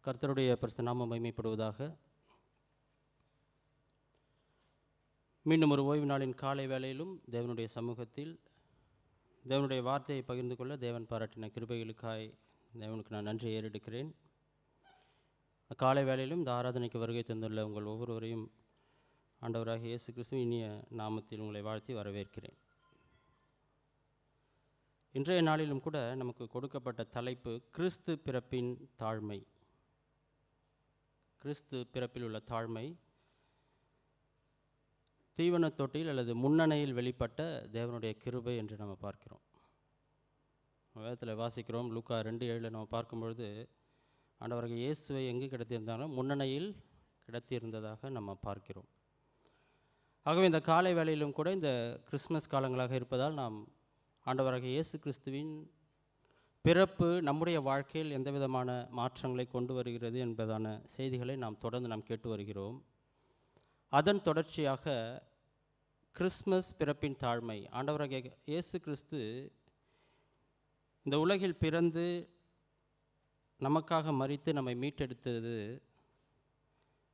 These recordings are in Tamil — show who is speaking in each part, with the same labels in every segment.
Speaker 1: கர்த்தருடைய பரிசுத்த நாமம் மகிமைப்படுவதாக. மீண்டும் ஒரு ஓய்வு நாளின் காலை வேளையிலும் தேவனுடைய சமூகத்தில் தேவனுடைய வார்த்தையை பகிர்ந்து கொள்ள தேவன் பாராட்டின கிருபைகளுக்காய் தேவனுக்கு நான் நன்றி ஏறெடுக்கிறேன். காலை வேளையிலும் இந்த ஆராதனைக்கு வருகை தந்துள்ள உங்கள் ஒவ்வொருவரையும் ஆண்டவராக இயேசு கிறிஸ்து இனிய நாமத்தில் உங்களை வாழ்த்தி வரவேற்கிறேன். இன்றைய நாளிலும் கூட நமக்கு கொடுக்கப்பட்ட தலைப்பு கிறிஸ்து பிறப்பின் தாழ்மை. கிறிஸ்து பிறப்பில் உள்ள தாழ்மை தீவன தொட்டியில் அல்லது முன்னணையில் வெளிப்பட்ட தேவனுடைய கிருபை என்று நம்ம பார்க்கிறோம். வேதத்தில் வாசிக்கிறோம். லூக்கா 2:7 நம்ம பார்க்கும்பொழுது ஆண்டவராகிய இயேசுவை எங்கு கிடத்தியிருந்தாலும் முன்னணையில் கிடத்தியிருந்ததாக நம்ம பார்க்கிறோம். ஆகவே இந்த காலை வேளையிலும் கூட இந்த கிறிஸ்மஸ் காலங்களாக இருப்பதால் நாம் ஆண்டவராகிய இயேசு கிறிஸ்துவின் பிறப்பு நம்முடைய வாழ்க்கையில் எந்த விதமான மாற்றங்களை கொண்டு வருகிறது என்பதான செய்திகளை நாம் தொடர்ந்து கேட்டு வருகிறோம். அதன் தொடர்ச்சியாக கிறிஸ்மஸ் பிறப்பின் தாழ்மை. ஆண்டவராகிய இயேசு கிறிஸ்து இந்த உலகில் பிறந்து நமக்காக மரித்து நம்மை மீட்டெடுத்தது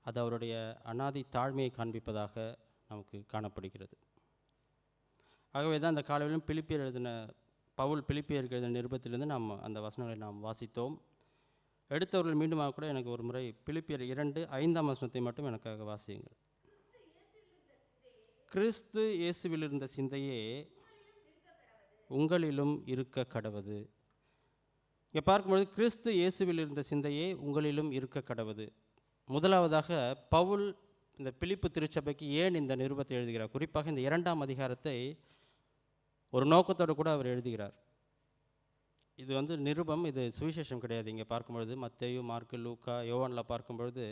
Speaker 1: அது அவருடைய அனாதி தாழ்மையை காண்பிப்பதாக நமக்கு காணப்படுகிறது. ஆகவே தான் இந்த காலையிலும் பிலிப்பியருக்கு எழுதின நிருபத்திலிருந்து நாம் அந்த வசனங்களை நாம் வாசித்தோம். எடுத்தவர்கள் மீண்டுமாக கூட எனக்கு ஒரு முறை பிலிப்பியர் 2:5 மட்டும் எனக்காக வாசியுங்கள். கிறிஸ்து இயேசுவில் இருந்த சிந்தையே உங்களிலும் இருக்க கடவது. இங்கே பார்க்கும்பொழுது கிறிஸ்து இயேசுவில் இருந்த சிந்தையே உங்களிலும் இருக்க கடவது. முதலாவதாக பவுல் இந்த பிலிப்பு திருச்சபைக்கு ஏன் இந்த நிருபத்தை எழுதுகிறார்? குறிப்பாக இந்த 2ஆம் அதிகாரத்தை ஒரு நோக்கத்தோடு கூட அவர் எழுதுகிறார். இது நிருபம், இது சுவிசேஷம் கிடையாது. இங்கே பார்க்கும்பொழுது மத்தேயு, மார்க்கு, லூக்கா, யோவானில் பார்க்கும்பொழுது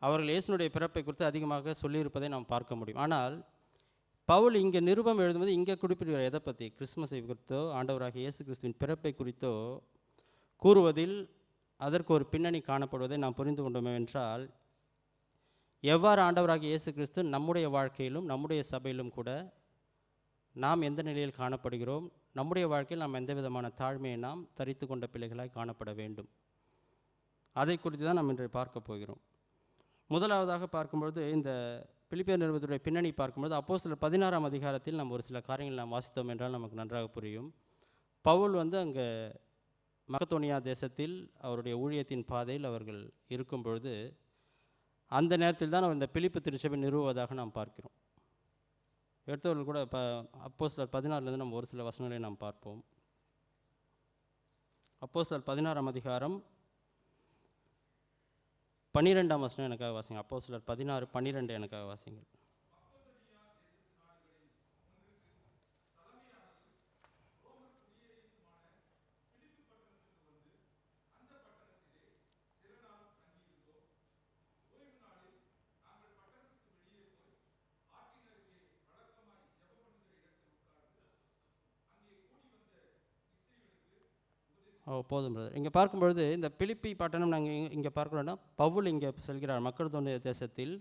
Speaker 1: அவர்கள் இயேசுனுடைய பிறப்பை குறித்து அதிகமாக சொல்லியிருப்பதை நாம் பார்க்க முடியும். ஆனால் பவுல் இங்கே நிருபம் எழுதும்போது இங்கே குறிப்பிடுகிற எதை பற்றி? கிறிஸ்மஸை குறித்தோ ஆண்டவராகிய இயேசு கிறிஸ்துவின் பிறப்பை குறித்தோ கூறுவதில் அதற்கு ஒரு பின்னணி காணப்படுவதை நாம் புரிந்து கொண்டோம் என்றால், எவ்வாறு ஆண்டவராகிய இயேசு கிறிஸ்து நம்முடைய வாழ்க்கையிலும் நம்முடைய சபையிலும் கூட நாம் எந்த நிலையில் காணப்படுகிறோம், நம்முடைய வாழ்க்கையில் நாம் எந்த விதமான தாழ்மையை நாம் தரித்து கொண்ட பிள்ளைகளாய் காணப்பட வேண்டும், அதை குறித்து தான் நாம் இன்று பார்க்க போகிறோம். முதலாவதாக பார்க்கும்பொழுது இந்த பிலிப்பியர் நிருபத்துடைய பின்னணி பார்க்கும்போது அப்போஸ்தலர் 16ஆம் அதிகாரத்தில் நம்ம ஒரு சில காரியங்கள் நாம் வாசித்தோம் என்றால் நமக்கு நன்றாக புரியும். பவுல் அங்கே மக்கதோனியா தேசத்தில் அவருடைய ஊழியத்தின் பாதையில் அவர்கள் இருக்கும் பொழுது அந்த நேரத்தில் தான் இந்த பிலிப்பு திருச்சபை நிறுவுவதாக நாம் பார்க்கிறோம். எடுத்தவர்கள் கூட அப்போஸ்தலர் 16 நம்ம ஒரு சில வசனங்களை நாம் பார்ப்போம். அப்போஸ்தலர் 16ஆம் அதிகாரம் 12ஆம் வசனம் எனக்காக வாசிங்க. அப்போஸ்தலர் 16:12 எனக்காக வாசிங்க. போதும் பிரதர். இங்கே பார்க்கும்பொழுது இந்த பிலிப்பி பட்டணம் நாங்கள் இங்கே பார்க்குறோன்னா பவுல் இங்கே செல்கிறார். மக்கதோனியா தேசத்தில்,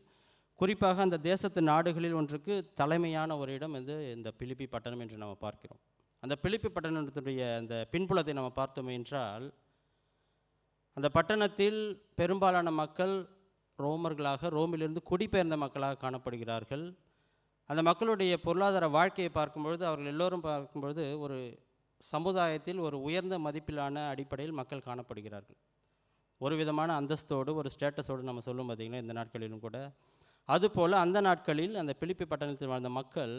Speaker 1: குறிப்பாக அந்த தேசத்து நாடுகளில் ஒன்றுக்கு தலைமையான ஒரு இடம் இந்த பிலிப்பி பட்டணம் என்று நம்ம பார்க்கிறோம். அந்த பிலிப்பி பட்டணத்துடைய அந்த பின்புலத்தை நம்ம பார்த்தோம் என்றால், அந்த பட்டணத்தில் பெரும்பாலான மக்கள் ரோமிலிருந்து குடிபெயர்ந்த மக்களாக காணப்படுகிறார்கள். அந்த மக்களுடைய பொருளாதார வாழ்க்கையை பார்க்கும்பொழுது அவர்கள் எல்லோரும் பார்க்கும்பொழுது ஒரு சமுதாயத்தில் ஒரு உயர்ந்த மதிப்பிலான அடிப்படையில் மக்கள் காணப்படுகிறார்கள். ஒரு விதமான அந்தஸ்தோடு ஒரு ஸ்டேட்டஸோடு நம்ம சொல்லும் பார்த்திங்கன்னா இந்த நாட்களிலும் கூட. அதுபோல் அந்த நாட்களில் அந்த பிலிப்பி பட்டணத்தில் வாழ்ந்த மக்கள்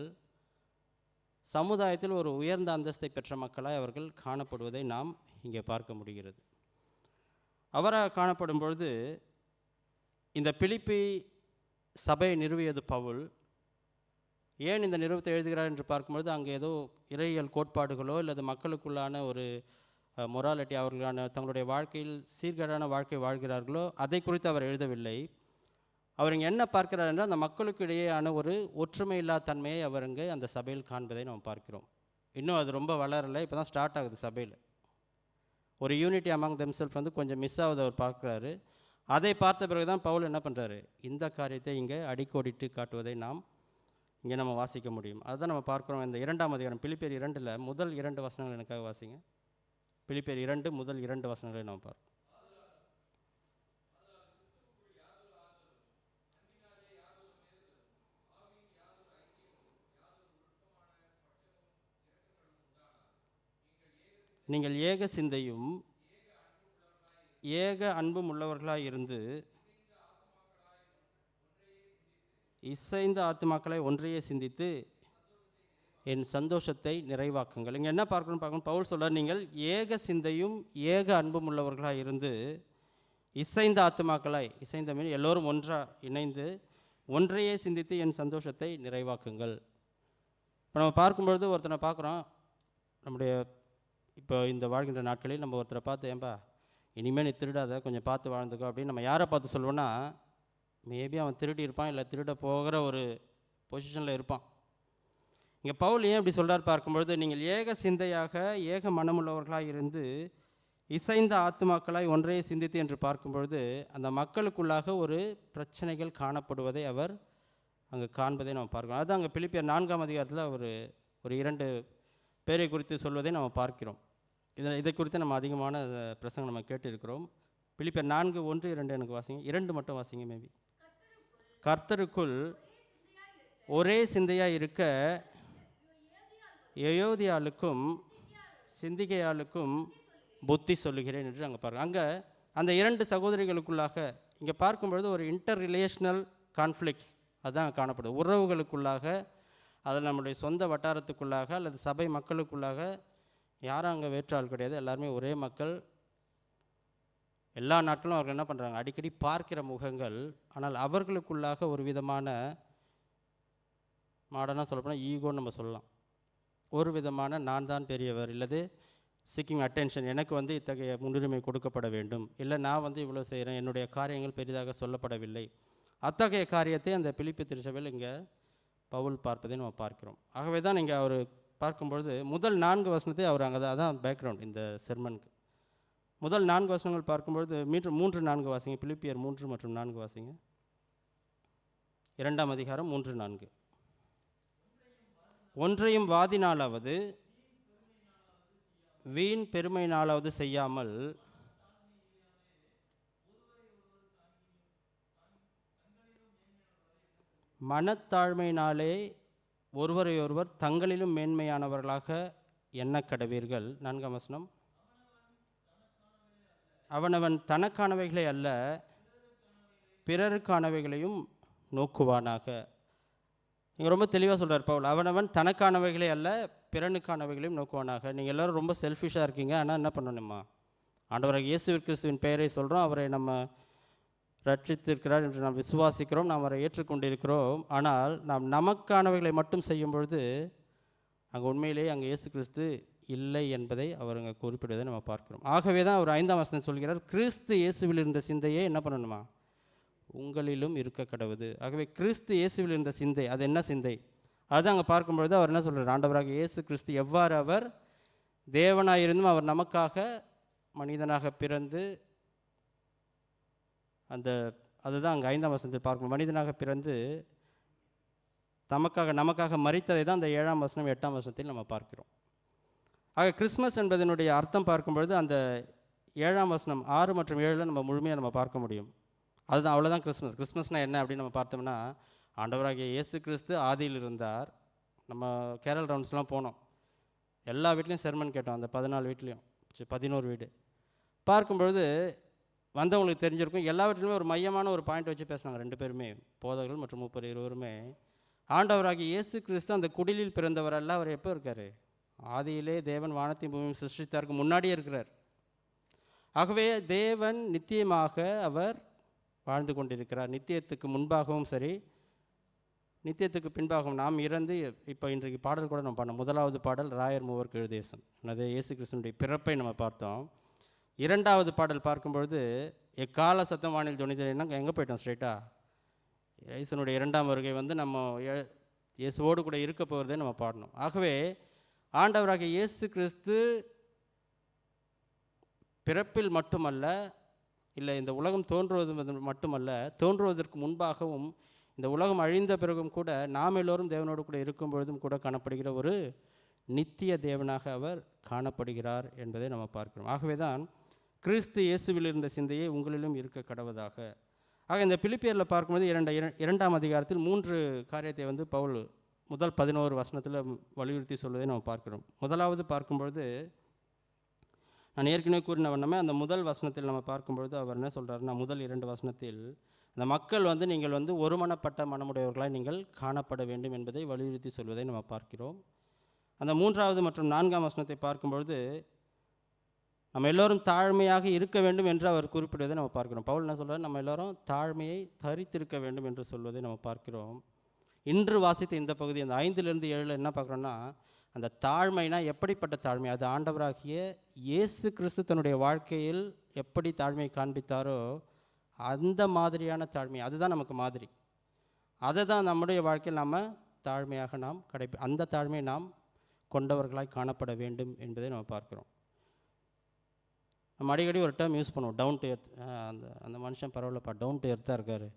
Speaker 1: சமுதாயத்தில் ஒரு உயர்ந்த அந்தஸ்தை பெற்ற மக்களாய் அவர்கள் காணப்படுவதை நாம் இங்கே பார்க்க முடிகிறது. அவராக காணப்படும் பொழுது இந்த பிலிப்பி சபையை நிறுவியது பவுல். ஏன் இந்த நிறுவத்தை எழுதுகிறார் என்று பார்க்கும்பொழுது அங்கே ஏதோ இறையியல் கோட்பாடுகளோ அல்லது மக்களுக்குள்ளான ஒரு மொராலிட்டி, அவர்களான தங்களுடைய வாழ்க்கையில் சீர்கேடான வாழ்க்கை வாழ்கிறார்களோ அதை குறித்து அவர் எழுதவில்லை. அவர் இங்கே என்ன பார்க்கிறார் என்றால், அந்த மக்களுக்கு இடையேயான ஒரு ஒற்றுமை இல்லாத தன்மையை அவர் இங்கே அந்த சபையில் காண்பதை நாம் பார்க்கிறோம். இன்னும் அது ரொம்ப வளரலை, இப்போ தான் ஸ்டார்ட் ஆகுது சபையில். ஒரு யூனிட்டி அமாங் தெம்செல்ஃப் கொஞ்சம் மிஸ் ஆகுது அவர் பார்க்குறாரு. அதை பார்த்த பிறகு தான் பவுல் என்ன பண்ணுறாரு, இந்த காரியத்தை இங்கே அடிக்கோடிட்டு காட்டுவதை நாம் இங்கே நம்ம வாசிக்க முடியும். அதுதான் நம்ம பார்க்குறோம். இந்த 2ஆம் அதிகாரம் பிலிப்பியர் 2 முதல் 2 வசனங்கள் எனக்காக வாசிங்க. பிலிப்பியர் 2 முதல் 2 வசனங்களை நாம் பார்ப்போம். நீங்கள் ஏக சிந்தையும் ஏக அன்பும் உள்ளவர்களாய் இருந்து இசைந்த ஆத்துமாக்களை ஒன்றையே சிந்தித்து என் சந்தோஷத்தை நிறைவாக்குங்கள். இங்கே என்ன பார்க்கணும், பவுல் சொல்றார், நீங்கள் ஏக சிந்தையும் ஏக அன்பும் உள்ளவர்களாக இருந்து இசைந்த ஆத்துமாக்களாய், இசைந்த மீன் எல்லோரும் ஒன்றாக இணைந்து ஒன்றையே சிந்தித்து என் சந்தோஷத்தை நிறைவாக்குங்கள். இப்போ நம்ம பார்க்கும்பொழுது ஒருத்தனை பார்க்குறோம், நம்முடைய இப்போ இந்த வாழ்கின்ற நாட்களில் நம்ம ஒருத்தரை பார்த்து, ஏன்பா இனிமேல் நீ திருடாத, கொஞ்சம் பார்த்து வாழ்ந்துக்கோ அப்படின்னு நம்ம யாரை பார்த்து சொல்லுவோன்னா, மேபி அவன் திருடி இருப்பான், இல்லை திருட போகிற ஒரு பொசிஷனில் இருப்பான். இங்கே பவுல் ஏன் இப்படி சொல்கிறார் பார்க்கும்பொழுது, நீங்கள் ஏக சிந்தையாக ஏக மனமுள்ளவர்களாக இருந்து இசைந்த ஆத்துமாக்களாய் ஒன்றையே சிந்தித்து என்று பார்க்கும்பொழுது, அந்த மக்களுக்குள்ளாக ஒரு பிரச்சனைகள் காணப்படுவதை அவர் அங்கே காண்பதை நம்ம பார்க்கிறோம். அதுதான் அங்கே பிலிப்பியர் 4ஆம் அதிகாரத்தில் ஒரு 2 பேரை குறித்து சொல்வதை நம்ம பார்க்கிறோம். இதை குறித்து நம்ம அதிகமான பிரசங்கம் நம்ம கேட்டு இருக்கிறோம். பிலிப்பியர் 4:1-2 எனக்கு வாசிங்க, 2 மட்டும் வாசிங்க. மேபி கர்த்தருக்குள் ஒரே சிந்தையாக இருக்க யோதியாளுக்கும் சிந்திகையாளுக்கும் புத்தி சொல்லுகிறேன் என்று அங்கே பாருங்கள். அங்கே அந்த 2 சகோதரிகளுக்குள்ளாக இங்கே பார்க்கும்பொழுது ஒரு இன்டர் ரிலேஷனல் கான்ஃப்ளிக்ட்ஸ் அதுதான் காணப்படுது. உறவுகளுக்குள்ளாக, அதில் நம்முடைய சொந்த வட்டாரத்துக்குள்ளாக அல்லது சபை மக்களுக்குள்ளாக யாரும் அங்கே வேற்றாள் கிடையாது, எல்லாருமே ஒரே மக்கள். எல்லா நாட்களும் அவர்கள் என்ன பண்ணுறாங்க, அடிக்கடி பார்க்கிற முகங்கள். ஆனால் அவர்களுக்குள்ளாக ஒரு விதமான மாடர்னாக சொல்லப்போனால் ஈகோன்னு நம்ம சொல்லலாம். ஒரு விதமான நான் தான் பெரியவர், இல்லது சீக்கிங் அட்டென்ஷன், எனக்கு இத்தகைய முன்னுரிமை கொடுக்கப்பட வேண்டும், இல்லை நான் இவ்வளோ செய்கிறேன், என்னுடைய காரியங்கள் பெரிதாக சொல்லப்படவில்லை. அத்தகைய காரியத்தை அந்த பிலிப்பி திருச்சபையில் இங்கே பவுல் பார்ப்பதை நம்ம பார்க்கிறோம். ஆகவே தான் நீங்கள் அவர் பார்க்கும்பொழுது முதல் 4 வசனத்தை அவர் அங்கே தான் பேக்ரவுண்ட் இந்த செர்மனுக்கு. முதல் 4 வசனங்கள் பார்க்கும்பொழுது 3-4 வாசிங்க. பிலிப்பியர் 3 மற்றும் 4 வாசிங்க. 2ஆம் அதிகாரம் 3-4. ஒன்றையும் வாதினாலாவது வீண் பெருமையினாலாவது செய்யாமல் மனத்தாழ்மையினாலே ஒருவரையொருவர் தங்களிலும் மேன்மையானவர்களாக எண்ணக்கடவீர்கள். 4ஆம் வசனம், அவனவன் தனக்கானவைகளை அல்ல பிறருக்கானவைகளையும் நோக்குவானாக. இங்கே ரொம்ப தெளிவாக சொல்கிறார் பவுல், அவனவன் தனக்கானவைகளே அல்ல பிறனுக்கானவைகளையும் நோக்குவானாக. நீங்கள் எல்லோரும் ரொம்ப செல்ஃபிஷாக இருக்கீங்க, ஆனால் என்ன பண்ணணுமா, ஆண்டவராகிய இயேசு கிறிஸ்துவின் பெயரை சொல்கிறோம், அவரை நம்ம ரட்சித்திருக்கிறார் என்று நாம் விசுவாசிக்கிறோம், நாம் அவரை ஏற்றுக்கொண்டிருக்கிறோம். ஆனால் நாம் நமக்கானவைகளை மட்டும் செய்யும் பொழுது அங்கே உண்மையிலேயே அங்கே இயேசு கிறிஸ்து இல்லை என்பதை அவர் அங்கே குறிப்பிடுவதை நம்ம பார்க்கிறோம். ஆகவே தான் அவர் 5ஆம் வசனம் சொல்கிறார், கிறிஸ்து இயேசுவில் இருந்த சிந்தையே என்ன பண்ணணுமா, உங்களிலும் இருக்க கடவுது. ஆகவே கிறிஸ்து இயேசுவில் இருந்த சிந்தை, அது என்ன சிந்தை, அது அங்கே பார்க்கும்பொழுது அவர் என்ன சொல்கிறார், ஆண்டவராக இயேசு கிறிஸ்து எவ்வாறு அவர் தேவனாயிருந்தும் அவர் நமக்காக மனிதனாக பிறந்து, அதுதான் அங்கே 5ஆம் வசனத்தில் பார்க்கணும், மனிதனாக பிறந்து நமக்காக மரித்ததை தான் அந்த 7ஆம் வசனம் 8ஆம் வசனத்தில் நம்ம பார்க்கிறோம். ஆக கிறிஸ்மஸ் என்பதனுடைய அர்த்தம் பார்க்கும்பொழுது அந்த 7ஆம் வசனம் 6 மற்றும் 7 நம்ம முழுமையாக நம்ம பார்க்க முடியும். அதுதான், அவ்வளோதான் கிறிஸ்மஸ். கிறிஸ்மஸ்னால் என்ன அப்படின்னு நம்ம பார்த்தோம்னா, ஆண்டவராகிய இயேசு கிறிஸ்து ஆதியில் இருந்தார். நம்ம கேரல் ரவுண்ட்ஸ்லாம் போனோம், எல்லா வீட்லேயும் செர்மன் கேட்டோம், அந்த 14 வீட்லேயும் 11 வீடு பார்க்கும்பொழுது வந்தவங்களுக்கு தெரிஞ்சிருக்கும், எல்லா வீட்டிலுமே ஒரு மையமான ஒரு பாயிண்ட் வச்சு பேசினாங்க 2 பேருமே, போதகர்கள் மற்றும் மூப்பர் இருவருமே. ஆண்டவராகிய இயேசு கிறிஸ்து அந்த குடிலில் பிறந்தவர் அல்ல, அவர் எப்போ இருக்கார், ஆதியிலே தேவன் வானத்தையும் பூமியும் சிருஷ்டித்தாருக்கு முன்னாடியே இருக்கிறார். ஆகவே தேவன் நித்தியமாக அவர் வாழ்ந்து கொண்டிருக்கிறார், நித்தியத்துக்கு முன்பாகவும் சரி நித்தியத்துக்கு பின்பாகவும். நாம் இறந்து இப்போ இன்றைக்கு பாடல் கூட நம்ம பண்ணோம், 1வது பாடல் ராயர் மூவர் கெழுதேசன், அது இயேசு கிறிஸ்துனுடைய பிறப்பை நம்ம பார்த்தோம். 2வது பாடல் பார்க்கும்பொழுது எக்கால சத்தம் வானில் துணிதல்னா எங்கே போயிட்டோம், ஸ்ட்ரைட்டாக இயேசுனுடைய 2ஆம் வருகை நம்ம இயேசுவோடு கூட இருக்க போகிறதே நம்ம பாடணும். ஆகவே ஆண்டவராகிய இயேசு கிறிஸ்து பிறப்பில் மட்டுமல்ல, இல்லை இந்த உலகம் தோன்றுவது மட்டுமல்ல, தோன்றுவதற்கு முன்பாகவும் இந்த உலகம் அழிந்த பிறகும் கூட நாம் எல்லோரும் தேவனோடு கூட இருக்கும் பொழுதும் கூட காணப்படுகிற ஒரு நித்திய தேவனாக அவர் காணப்படுகிறார் என்பதை நம்ம பார்க்கிறோம். ஆகவே தான் கிறிஸ்து இயேசுவில் இருந்த சிந்தையை உங்களிலும் இருக்க கடவதாக. ஆக இந்த பிலிப்பியரில் பார்க்கும்போது 2ஆம் அதிகாரத்தில் 3 காரியத்தை பவுல் முதல் 11 வசனத்தில் வலியுறுத்தி சொல்வதை நம்ம பார்க்கிறோம். முதலாவது பார்க்கும்பொழுது நான் ஏற்கனவே கூறின வண்ணமே அந்த முதல் வசனத்தில் நம்ம பார்க்கும்பொழுது அவர் என்ன சொல்கிறாருன்னா, முதல் 2 வசனத்தில் அந்த மக்கள் நீங்கள் ஒருமனப்பட்ட மனமுடையவர்களாய் நீங்கள் காணப்பட வேண்டும் என்பதை வலியுறுத்தி சொல்வதை நம்ம பார்க்கிறோம். அந்த 3வது மற்றும் 4ஆம் வசனத்தை பார்க்கும்பொழுது நம்ம எல்லோரும் தாழ்மையாக இருக்க வேண்டும் என்று அவர் குறிப்பிடுவதை நம்ம பார்க்கிறோம். பவுல் என்ன சொல்கிறார்? நம்ம எல்லோரும் தாழ்மையை தரித்திருக்க வேண்டும் என்று சொல்வதை நம்ம பார்க்கிறோம். இன்று வாசித்த இந்த பகுதி அந்த 5லிருந்து 7 என்ன பார்க்குறோன்னா, அந்த தாழ்மைனா எப்படிப்பட்ட தாழ்மை? அது ஆண்டவராகிய இயேசு கிறிஸ்து தன்னுடைய வாழ்க்கையில் எப்படி தாழ்மையை காண்பித்தாரோ அந்த மாதிரியான தாழ்மை, அதுதான் நமக்கு மாதிரி. அதை தான் நம்முடைய வாழ்க்கையில் நாம் தாழ்மையாக நாம் அந்த தாழ்மையை நாம் கொண்டவர்களாய் காணப்பட வேண்டும் என்பதை நம்ம பார்க்கிறோம். நம்ம அடிக்கடி ஒரு டேர்ம் யூஸ் பண்ணுவோம், டவுன் டு எர்த். அந்த மனுஷன் பரவாயில்லப்பா, டவுன் டு எர்த்தாக இருக்கார்.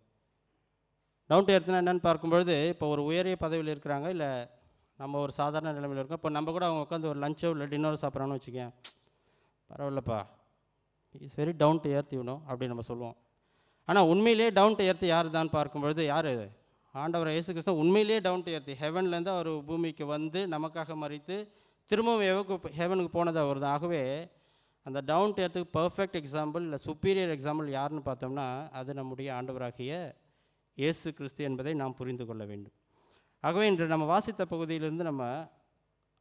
Speaker 1: டவுன் டு எர்த்னா என்னென்னு பார்க்கும்பொழுது, இப்போ ஒரு உயரிய பதவியில் இருக்கிறாங்க, இல்லை நம்ம ஒரு சாதாரண நிலைமையில் இருக்கோம். இப்போ நம்ம கூட அவங்க உட்காந்து ஒரு லஞ்சோ இல்லை டின்னரோ சாப்பிட்றான்னு வச்சுக்கேன், பரவாயில்லப்பா, is very down to earth அப்படின்னு நம்ம சொல்லுவோம். ஆனால் உண்மையிலே டவுன் டு எர்த் யார் தான் பார்க்கும்பொழுது, யார் ஆண்டவர் இயேசு கிறிஸ்து உண்மையிலேயே டவுன் டு எர்த். ஹெவன்லேருந்து அவர் பூமிக்கு வந்து நமக்காக மறித்து திரும்பவும் ஹெவனுக்கு போனது அவர் தான். ஆகவே அந்த டவுன் டு எர்த்துக்கு பர்ஃபெக்ட் எக்ஸாம்பிள் இல்லை சுப்பீரியர் எக்ஸாம்பிள் யாருன்னு பார்த்தோம்னா, அது நம்முடைய ஆண்டவராகிய இயேசு கிறிஸ்து என்பதை நாம் புரிந்து கொள்ள வேண்டும். ஆகவே இன்று நம்ம வாசித்த பகுதியிலிருந்து நம்ம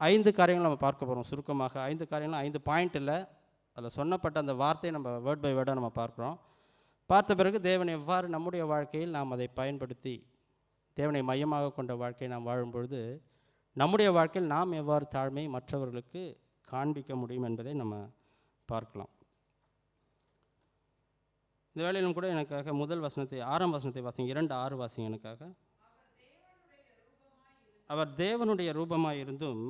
Speaker 1: 5 காரியங்கள் நம்ம பார்க்க போகிறோம். சுருக்கமாக 5 காரியங்கள், 5 பாயிண்ட் இல்லை, அதில் சொன்னப்பட்ட அந்த வார்த்தையை நம்ம வேர்ட் பை வேர்டாக நம்ம பார்க்குறோம். பார்த்த பிறகு தேவன் எவ்வாறு நம்முடைய வாழ்க்கையில் நாம் அதை பயன்படுத்தி தேவனை மையமாக கொண்ட வாழ்க்கையை நாம் வாழும்பொழுது நம்முடைய வாழ்க்கையில் நாம் எவ்வாறு தாழ்மை மற்றவர்களுக்கு காண்பிக்க முடியும் என்பதை நம்ம பார்க்கலாம். இந்த வேளையிலும் கூட எனக்காக முதல் வசனத்தை 6ஆம் வசனத்தை வாசிங்க, 2:6 வாசிங்க எனக்காக. அவர் தேவனுடைய ரூபமாய் இருந்தும்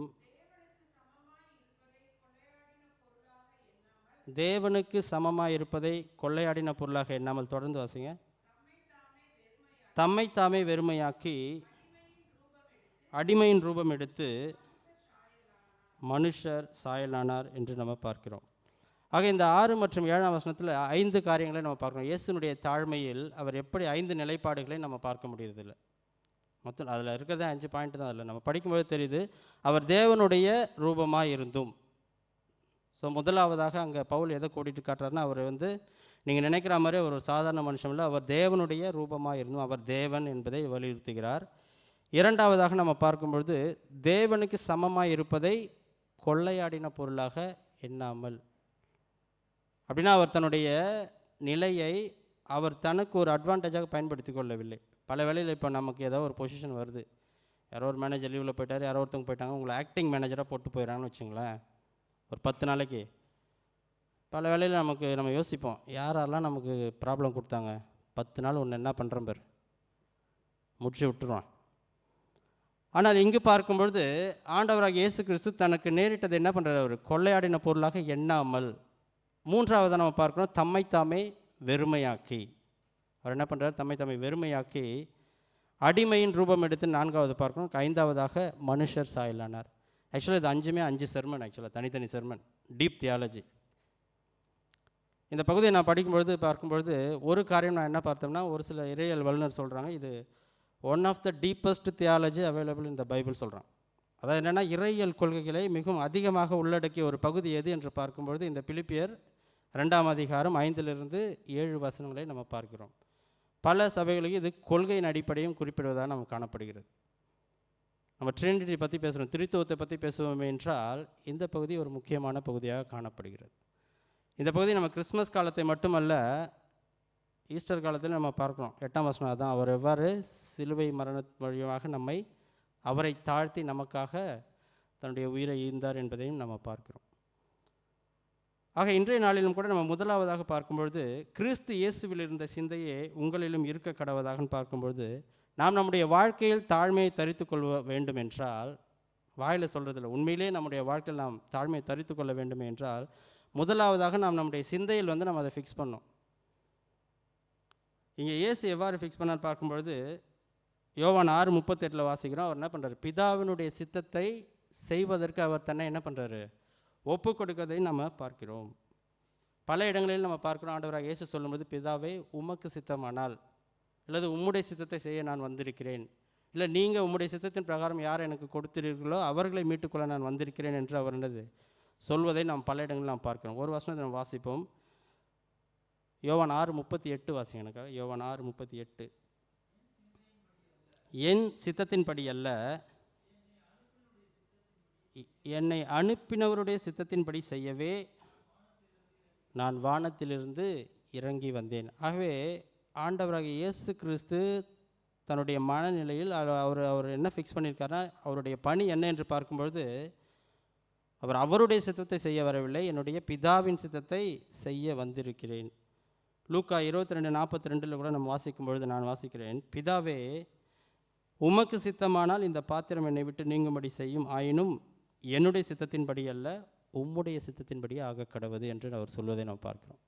Speaker 1: தேவனுக்கு சமமாய் இருப்பதை கொள்ளையாடின பொருளாக எண்ணாமல், தொடர்ந்து வாசிங்க. தம்மை தாமே வெறுமையாக்கி அடிமையின் ரூபம் எடுத்து மனுஷர் சாயலானார் என்று நம்ம பார்க்கிறோம். ஆக இந்த 6 மற்றும் 7ஆம் வசனத்தில் 5 காரியங்களை நம்ம பார்க்கிறோம். இயேசுனுடைய தாழ்மையில் அவர் எப்படி 5 நிலைப்பாடுகளை நம்ம பார்க்க முடியறதில்லை. மொத்தம் அதில் இருக்கிறதே 5 பாயிண்ட் தான். அதில் நம்ம படிக்கும்போது தெரியுது, அவர் தேவனுடைய ரூபமாக இருந்தும். ஸோ முதலாவதாக அங்கே பவுல் எதை கூட்டிகிட்டு காட்டுறாருன்னா, அவர் நீங்கள் நினைக்கிற மாதிரி ஒரு சாதாரண மனுஷன் இல்லை, அவர் தேவனுடைய ரூபமாக இருந்தும் அவர் தேவன் என்பதை வலியுறுத்துகிறார். 2ஆவதாக நம்ம பார்க்கும்பொழுது தேவனுக்கு சமமாக இருப்பதை கொள்ளையாடின பொருளாக எண்ணாமல். அப்படின்னா அவர் தன்னுடைய நிலையை அவர் தனக்கு ஒரு அட்வான்டேஜாக பயன்படுத்தி கொள்ளவில்லை. பல வேளையில் இப்போ நமக்கு ஏதோ ஒரு பொசிஷன் வருது, யாரோ ஒரு மேனேஜர் லீவில் போயிட்டார், யாரோ ஒருத்தவங்க போயிட்டாங்க, உங்களை ஆக்டிங் மேனேஜராக போட்டு போயிடறாங்கன்னு வச்சுங்களேன், ஒரு 10 நாளைக்கு. பல வேளையில் நம்ம யோசிப்போம், யாரெல்லாம் நமக்கு ப்ராப்ளம் கொடுத்தாங்க, 10 நாள் ஒன்று என்ன பண்ணுறேன் பேர் முடிச்சு விட்டுருவான். ஆனால் இங்கு பார்க்கும்பொழுது ஆண்டவராக இயேசு கிறிஸ்து தனக்கு நேரிட்டது என்ன பண்ணுறாரு? அவர் கொள்ளையாடின பொருளாக எண்ணாமல். 3ஆவதாக நம்ம பார்க்கணும், தம்மை தாமே வெறுமையாக்கி. அவர் என்ன பண்ணுறாரு? தம்மை தாமே வெறுமையாக்கி அடிமையின் ரூபம் எடுத்து 4ஆவது பார்க்கணும். 5ஆவதாக மனுஷர் சாயலானார். ஆக்சுவலாக இது 5 செர்மன், ஆக்சுவலாக தனித்தனி செர்மன், டீப் தியாலஜி. இந்த பகுதியை நான் படிக்கும்பொழுது பார்க்கும்பொழுது ஒரு காரியம் நான் என்ன பார்த்தோம்னா, ஒரு சில இறையியல் வல்லுநர் சொல்கிறாங்க, இது one of the deepest theology available இந்த பைபிள் சொல்கிறான். அதாவது என்னென்னா, இறையியல் கொள்கைகளை மிகவும் அதிகமாக உள்ளடக்கிய ஒரு பகுதி எது என்று பார்க்கும்பொழுது இந்த பிலிப்பியர் 2ஆம் அதிகாரம் 5லிருந்து 7 வசனங்களை நம்ம பார்க்கிறோம். பல சபைகளுக்கு இது கொள்கையின் அடிப்படையும் குறிப்பிடுவதாக நம்ம காணப்படுகிறது. நம்ம ட்ரினிட்டி பற்றி பேசுகிறோம், திரித்துவத்தை பற்றி பேசுவோம் என்றால் இந்த பகுதி ஒரு முக்கியமான பகுதியாக காணப்படுகிறது. இந்த பகுதி நம்ம கிறிஸ்மஸ் காலத்தை மட்டுமல்ல, ஈஸ்டர் காலத்தில் நம்ம பார்க்குறோம். 8ஆம் வசனம் தான், அவர் எவ்வாறு சிலுவை மரண வழியாக அவரை தாழ்த்தி நமக்காக தன்னுடைய உயிரை ஈந்தார் என்பதையும் நம்ம பார்க்கிறோம். ஆக இன்றைய நாளிலும் கூட நம்ம முதலாவதாக பார்க்கும்பொழுது கிறிஸ்து இயேசுவில் இருந்த சிந்தையே உங்களிலும் இருக்க கடவதாகன்னு பார்க்கும்பொழுது, நாம் நம்முடைய வாழ்க்கையில் தாழ்மையை தரித்து கொள்ள வேண்டும் என்றால், வாயில் சொல்கிறதில்ல, உண்மையிலே நம்முடைய வாழ்க்கையில் நாம் தாழ்மையை தரித்து கொள்ள வேண்டும் என்றால் முதலாவதாக நாம் நம்முடைய சிந்தையில் நம்ம அதை ஃபிக்ஸ் பண்ணோம். இங்கே இயேசு எவ்வாறு ஃபிக்ஸ் பண்ணான்னு பார்க்கும்பொழுது யோவான் 6:38 வாசிக்கிறோம். அவர் என்ன பண்ணுறாரு? பிதாவினுடைய சித்தத்தை செய்வதற்கு அவர் தன்னை என்ன பண்ணுறாரு? ஒப்பு கொடுக்கதை நம்ம பார்க்கிறோம். பல இடங்களில் நம்ம பார்க்குறோம், ஆண்டவராக இயேசு சொல்லும்போது, பிதாவே உமக்கு சித்தமானால், அல்லது உம்முடைய சித்தத்தை செய்ய நான் வந்திருக்கிறேன், இல்லை நீங்கள் உம்முடைய சித்தத்தின் பிரகாரம் யார் எனக்கு கொடுத்திருக்கிறீர்களோ அவர்களை மீட்டுக்கொள்ள நான் வந்திருக்கிறேன் என்று அவர் என்னது சொல்வதை நாம் பல இடங்களில் நாம் பார்க்கிறோம். ஒரு வசனத்தை நாம் வாசிப்போம். யோவான் 6:38 வாசிங்க எனக்காக. யோவான் 6:38. என் சித்தத்தின்படி அல்ல, என்னை அனுப்பினவருடைய சித்தத்தின்படி செய்யவே நான் வானத்திலிருந்து இறங்கி வந்தேன். ஆகவே ஆண்டவராகிய இயேசு கிறிஸ்து தன்னுடைய மனநிலையில் அவர் என்ன ஃபிக்ஸ் பண்ணியிருக்காருன்னா, அவருடைய பணி என்ன என்று பார்க்கும்பொழுது, அவருடைய சித்தத்தை செய்ய வரவில்லை, என்னுடைய பிதாவின் சித்தத்தை செய்ய வந்திருக்கிறேன். லூக்கா 22:42 கூட நம்ம வாசிக்கும் பொழுது நான் வாசிக்கிறேன், பிதாவே உமக்கு சித்தமானால் இந்த பாத்திரம் என்னை விட்டு நீங்கும்படி செய்யும், ஆயினும் என்னுடைய சித்தத்தின்படி அல்ல, உம்முடைய சித்தத்தின்படி ஆக கடவுது என்று அவர் சொல்வதை நாம் பார்க்கிறோம்.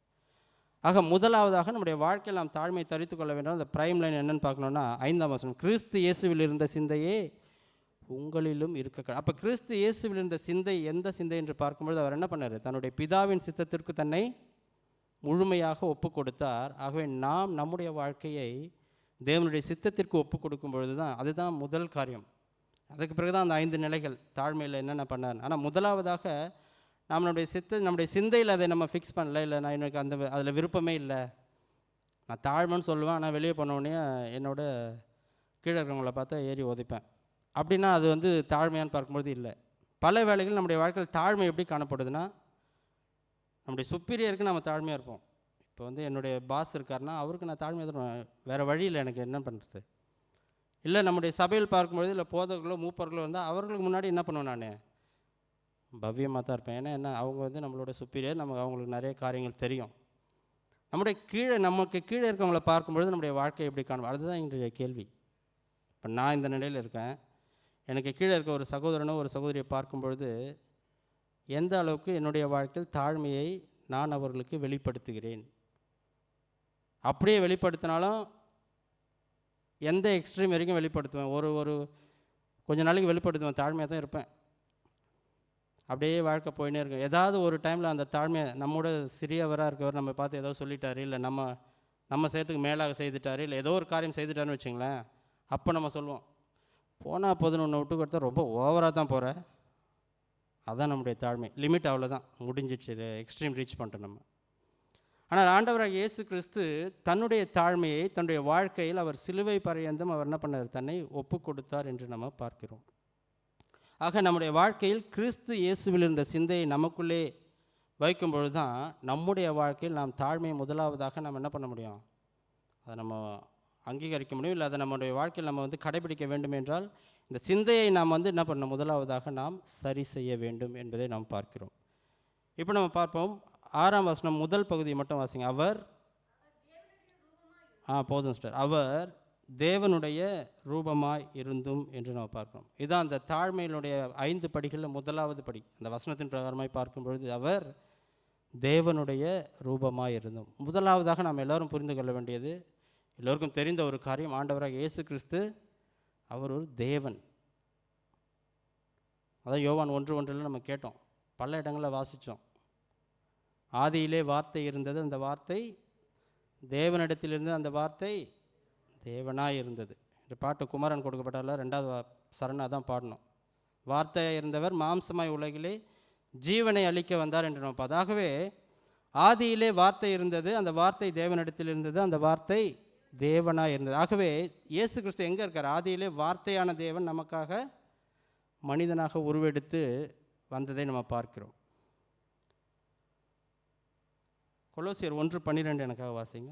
Speaker 1: ஆக முதலாவதாக நம்முடைய வாழ்க்கையில் நாம் தாழ்மையை தரித்து கொள்ள வேண்டும். அந்த பிரைம் லைன் என்னன்னு பார்க்கணுன்னா 5ஆம் வசனம், கிறிஸ்து இயேசுவில் இருந்த சிந்தையே உங்களிலும் இருக்க. அப்போ கிறிஸ்து இயேசுவில் இருந்த சிந்தை எந்த சிந்தை என்று பார்க்கும்பொழுது அவர் என்ன பண்ணார்? தன்னுடைய பிதாவின் சித்தத்திற்கு தன்னை முழுமையாக ஒப்பு கொடுத்தார். ஆகவே நாம் நம்முடைய வாழ்க்கையை தேவனுடைய சித்தத்திற்கு ஒப்பு கொடுக்கும் பொழுது தான், அதுதான் முதல் காரியம். அதுக்கு பிறகு தான் அந்த 5 நிலைகள் தாழ்மையில் என்னென்ன பண்ணார். ஆனால் முதலாவதாக நம்முடைய சிந்தையில் அதை நம்ம ஃபிக்ஸ் பண்ணல. இல்லை, நான் எனக்கு அதில் விருப்பமே இல்லை, நான் தாழ்மைன்னு சொல்லுவேன், ஆனால் வெளியே போனோடனே என்னோட கீழே இருக்கிறவங்கள பார்த்தா ஏறி உதைப்பேன் அப்படின்னா அது தாழ்மையான்னு பார்க்கும்போது இல்லை. பல வேளைகள் நம்முடைய வாழ்க்கையில் தாழ்மை எப்படி காணப்படுதுன்னா, நம்முடைய சுப்பீரியருக்கு நம்ம தாழ்மையாக இருப்போம். இப்போ என்னுடைய பாஸ் இருக்காருன்னா அவருக்கு நான் தாழ்மையாக தருவேன், வேறு வழி இல்லை, எனக்கு என்ன பண்ணுறது. இல்லை, நம்முடைய சபையில் பார்க்கும்பொழுது இல்லை போதர்களோ மூப்பர்களோ வந்தால் அவர்களுக்கு முன்னாடி என்ன பண்ணுவேன், நான் பவ்யமாக தான் இருப்பேன். ஏன்னா அவங்க நம்மளோட சுப்பீரியர், அவங்களுக்கு நிறைய காரியங்கள் தெரியும். நமக்கு கீழே இருக்கவங்கள பார்க்கும்பொழுது நம்முடைய வாழ்க்கை எப்படி காணும், அதுதான் எங்களுடைய கேள்வி. இப்போ நான் இந்த நிலையில் இருக்கேன், எனக்கு கீழே இருக்க ஒரு சகோதரனோ ஒரு சகோதரியை பார்க்கும்பொழுது எந்த அளவுக்கு என்னுடைய வாழ்க்கையில் தாழ்மையை நான் அவர்களுக்கு வெளிப்படுத்துகிறேன். அப்படியே வெளிப்படுத்தினாலும் எந்த எக்ஸ்ட்ரீம் வரைக்கும் வெளிப்படுத்துவேன், ஒரு கொஞ்ச நாளைக்கு வெளிப்படுத்துவேன், தாழ்மையாக தான் இருப்பேன். அப்படியே வாழ்க்கை போயினே இருக்கும். ஏதாவது ஒரு டைமில் அந்த தாழ்மையை நம்மோட சிறியவராக இருக்கவர் நம்ம பார்த்து ஏதோ சொல்லிட்டாரு, இல்லை நம்ம செய்யறதுக்கு மேலாக செய்துட்டாரு, இல்லை ஏதோ ஒரு காரியம் செய்துட்டாருன்னு வச்சுங்களேன், அப்போ நம்ம சொல்லுவோம், போனால் போதுன்னு ஒன்று விட்டு கொடுத்தா ரொம்ப ஓவராக தான் போகிற. அதுதான் நம்முடைய தாழ்மை. லிமிட் அவ்வளோதான், முடிஞ்சிடுச்சு, எக்ஸ்ட்ரீம் ரீச் பண்ணிட்டோம் நம்ம. ஆனால் ஆண்டவராக இயேசு கிறிஸ்து தன்னுடைய தாழ்மையை தன்னுடைய வாழ்க்கையில் அவர் சிலுவை பரியந்தம் அவர் என்ன பண்ணார், தன்னை ஒப்பு கொடுத்தார் என்று நம்ம பார்க்கிறோம். ஆக நம்முடைய வாழ்க்கையில் கிறிஸ்து இயேசுவில் இருந்த சிந்தையை நமக்குள்ளே வைக்கும் பொழுது தான் நம்முடைய வாழ்க்கையில் நாம் தாழ்மையை முதலாவதாக நம்ம என்ன பண்ண முடியும், அதை நம்ம அங்கீகரிக்க முடியும். இல்லை, அதை நம்முடைய வாழ்க்கையில் நம்ம கடைபிடிக்க வேண்டும் என்றால் இந்த சிந்தையை நாம் என்ன பண்ணணும், முதலாவதாக நாம் சரி செய்ய வேண்டும் என்பதை நாம் பார்க்கிறோம். இப்போ நம்ம பார்ப்போம் 6ஆம் வசனம் முதல் பகுதியை மட்டும் வாசிங்க. அவர் போதும் சார், அவர் தேவனுடைய ரூபமாய் இருந்தும் என்று நம்ம பார்க்கிறோம். இதுதான் அந்த தாழ்மையினுடைய 5 படிகளில் முதலாவது படி. அந்த வசனத்தின் பிரகாரமாய் பார்க்கும் பொழுது அவர் தேவனுடைய ரூபமாய் இருந்தும். முதலாவதாக நாம் எல்லோரும் புரிந்து கொள்ள வேண்டியது, எல்லோருக்கும் தெரிந்த ஒரு காரியம், ஆண்டவராக இயேசு கிறிஸ்து அவர் ஒரு தேவன். அதான் யோவான் 1:1 நம்ம கேட்டோம், பல இடங்களில் வாசித்தோம். ஆதியிலே வார்த்தை இருந்தது, அந்த வார்த்தை தேவனிடத்திலிருந்து, அந்த வார்த்தை தேவனாய் இருந்தது. இந்த பாட்டு குமாரன் கொடுக்கப்பட்டால 2வது சரணாக தான் பாடணும். வார்த்தையாக இருந்தவர் மாம்சமாய் உலகிலே ஜீவனை அளிக்க வந்தார் என்று நம்ம பார்த்தோம். ஆகவே ஆதியிலே வார்த்தை இருந்தது, அந்த வார்த்தை தேவனிடத்தில் இருந்தது, அந்த வார்த்தை தேவனாய் இருந்தது. ஆகவே இயேசு கிறிஸ்து எங்கே இருக்கார்? ஆதியிலே வார்த்தையான தேவன் நமக்காக மனிதனாக உருவெடுத்து வந்ததை நம்ம பார்க்கிறோம். கொலோசியர் 1:12 எனக்காக வாசிங்க.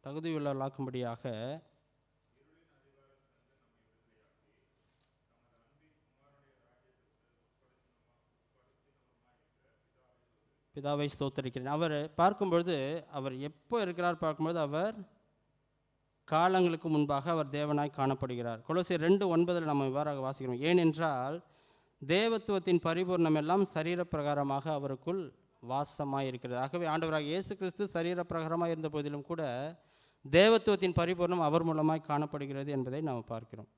Speaker 1: தகுதியுள்ளவர்களாக்கும்படியாக பிதாவை ஸ்தோத்தரிக்கிறேன். அவர் பார்க்கும்பொழுது அவர் எப்போ இருக்கிறார் பார்க்கும்பொழுது அவர் காலங்களுக்கு முன்பாக அவர் தேவனாய் காணப்படுகிறார். கொலோசியர் 2:9 நம்ம இவ்வாறாக வாசிக்கிறோம், ஏனென்றால் தேவத்துவத்தின் பரிபூர்ணம் எல்லாம் சரீரப்பிரகாரமாக அவருக்குள் வாசமாக இருக்கிறது. ஆகவே ஆண்டவராக இயேசு கிறிஸ்து சரீரப்பிரகாரமாக இருந்த போதிலும் கூட தேவத்துவத்தின் பரிபூர்ணம் அவர் மூலமாய் காணப்படுகிறது என்பதை நாம் பார்க்கிறோம்.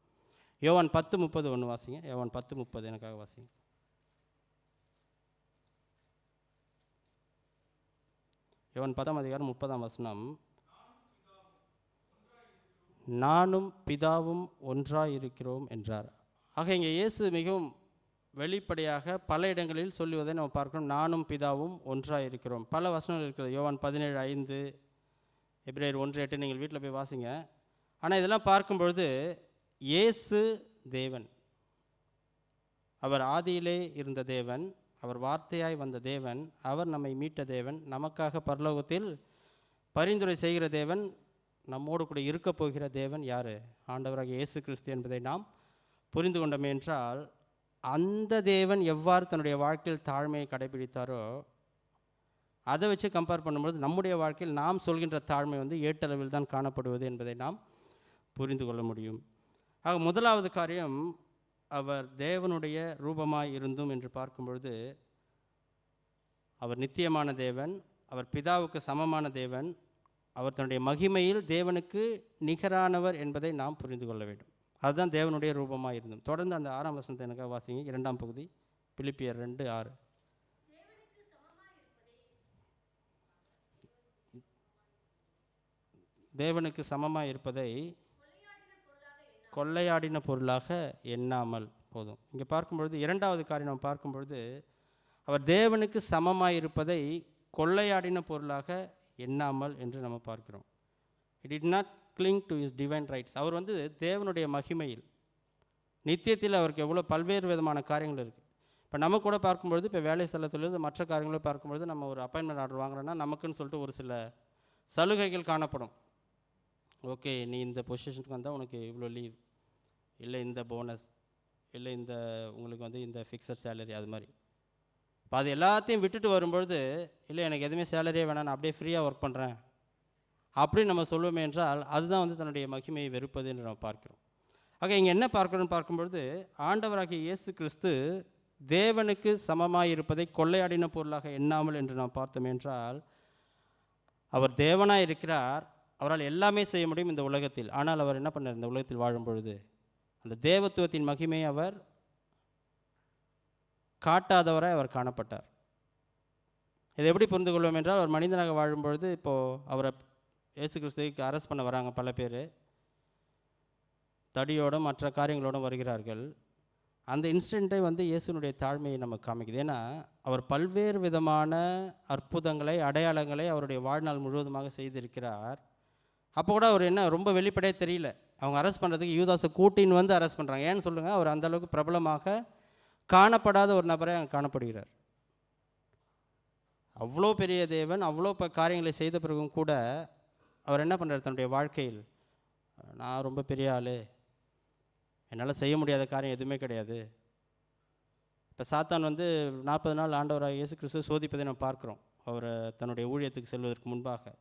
Speaker 1: யோவான் 10:30 வாசிங்க. யோவான் 10:30 எனக்காக வாசிங்க. யோவான் 10:30 நானும் பிதாவும் ஒன்றாய் இருக்கிறோம் என்றார். ஆக இங்கே இயேசு மிகவும் வெளிப்படையாக பல இடங்களில் சொல்லுவதை நம்ம பார்க்கிறோம். நானும் பிதாவும் ஒன்றாய் இருக்கிறோம். பல வசனங்கள் இருக்கிறது. யோவான் 17:5, எபிரேயர் 1:8 நீங்கள் வீட்டில் போய் வாசிங்க. ஆனால் இதெல்லாம் பார்க்கும்பொழுது இயேசு தேவன், அவர் ஆதியிலே இருந்த தேவன், அவர் வார்த்தையாய் வந்த தேவன், அவர் நம்மை மீட்ட தேவன், நமக்காக பரலோகத்தில் பரிந்துரை செய்கிற தேவன், நம்மோடு கூட இருக்க போகிற தேவன் யார்? ஆண்டவராக இயேசு கிறிஸ்து என்பதை நாம் புரிந்து கொண்டோம் என்றால், அந்த தேவன் எவ்வாறு தன்னுடைய வாழ்க்கையில் தாழ்மையை கடைபிடித்தாரோ அதை வச்சு கம்பேர் பண்ணும்போது நம்முடைய வாழ்க்கையில் நாம் சொல்கின்ற தாழ்மை ஏட்டளவில் தான் காணப்படுவது என்பதை நாம் புரிந்து கொள்ள முடியும். ஆக முதலாவது காரியம், அவர் தேவனுடைய ரூபமாய் இருந்தும் என்று பார்க்கும்பொழுது அவர் நித்தியமான தேவன், அவர் பிதாவுக்கு சமமான தேவன், அவர் தன்னுடைய மகிமையில் தேவனுக்கு நிகரானவர் என்பதை நாம் புரிந்து கொள்ள வேண்டும். அதுதான் தேவனுடைய ரூபமாக இருந்தும். தொடர்ந்து அந்த 6ஆம் வசனத்தை எனக்காக வாசிங்க. 2ஆம் பகுதி, பிலிப்பியர் 2:6. தேவனுக்கு சமமாக இருப்பதை கொள்ளையாடின பொருளாக எண்ணாமல். போதும். இங்கே பார்க்கும்பொழுது இரண்டாவது காரியம் நம்ம பார்க்கும்பொழுது, அவர் தேவனுக்கு சமமாக இருப்பதை கொள்ளையாடின பொருளாக எண்ணாமல் என்று நம்ம பார்க்கிறோம். It did not cling to his divine rights. அவர் தேவனுடைய மகிமையில் நித்தியத்தில் அவருக்கு எவ்வளோ பல்வேறு விதமான காரியங்கள் இருக்குது. இப்போ நம்ம கூட பார்க்கும்பொழுது, இப்போ வேலை ஸ்தலத்திலிருந்து மற்ற காரியங்களை பார்க்கும்பொழுது, நம்ம ஒரு அப்பாயின்மெண்ட் ஆர்டர் வாங்குறோன்னா நமக்குன்னு சொல்லிட்டு ஒரு சில சலுகைகள் காணப்படும். ஓகே, நீ இந்த பொசிஷனுக்கு வந்தால் உனக்கு இவ்வளோ லீவ், இல்லை இந்த போனஸ், இல்லை இந்த உங்களுக்கு இந்த ஃபிக்ஸட் சேலரி, அது மாதிரி. இப்போ அது எல்லாத்தையும் விட்டுட்டு வரும்பொழுது, இல்லை எனக்கு எதுவுமே சேலரியே வேணாம், நான் அப்படியே ஃப்ரீயாக ஒர்க் பண்ணுறேன் அப்படின்னு நம்ம சொல்லுவோமே என்றால், அதுதான் தன்னுடைய மகிமையை வெறுப்பது என்று நம்ம பார்க்கிறோம். ஆக இங்கே என்ன பார்க்குறோன்னு பார்க்கும்பொழுது, ஆண்டவராகிய இயேசு கிறிஸ்து தேவனுக்கு சமமாக இருப்பதை கொள்ளையாடின பொருளாக எண்ணாமல் என்று நாம் பார்த்தோம் என்றால், அவர் தேவனாக இருக்கிறார், அவரால் எல்லாமே செய்ய முடியும் இந்த உலகத்தில். ஆனால் அவர் என்ன பண்ணார்? இந்த உலகத்தில் வாழும் பொழுது அந்த தேவத்துவத்தின் மகிமையை அவர் காட்டாதவராய் அவர் காணப்பட்டார். இதை எப்படி புரிந்து கொள்வோம் என்றால், அவர் மனிதனாக வாழும்பொழுது, இப்போது அவரை இயேசு கிறிஸ்துவுக்கு அரெஸ்ட் பண்ண வராங்க பல பேர், தடியோடும் மற்ற காரியங்களோடும் வருகிறார்கள். அந்த இன்சிடெண்ட்டை இயேசுனுடைய தாழ்மையை நமக்கு காமிக்குது. ஏன்னா அவர் பல்வேறு விதமான அற்புதங்களை, அடையாளங்களை அவருடைய வாழ்நாள் முழுவதுமாக செய்திருக்கிறார். அப்போ கூட அவர் என்ன ரொம்ப வெளிப்படையாக தெரியல. அவங்க அரெஸ்ட் பண்ணுறதுக்கு யூதாஸை கூட்டின்னு அரெஸ்ட் பண்ணுறாங்க. ஏன்னு சொல்லுங்கள், அவர் அந்தளவுக்கு பிரபலமாக காணப்படாத ஒரு நபரை அங்கே காணப்படுகிறார். அவ்வளோ பெரிய தேவன், அவ்வளோ காரியங்களை செய்த பிறகும் கூட அவர் என்ன பண்ணுறார்? தன்னுடைய வாழ்க்கையில், நான் ரொம்ப பெரிய ஆள், என்னால் செய்ய முடியாத காரியம் எதுவுமே கிடையாது. இப்போ சாத்தான் 40 நாள் ஆண்டவராக இயேசு கிறிஸ்துவை சோதிப்பதை நம்ம பார்க்குறோம். அவரை தன்னுடைய ஊழியத்துக்கு செல்வதற்கு முன்பாக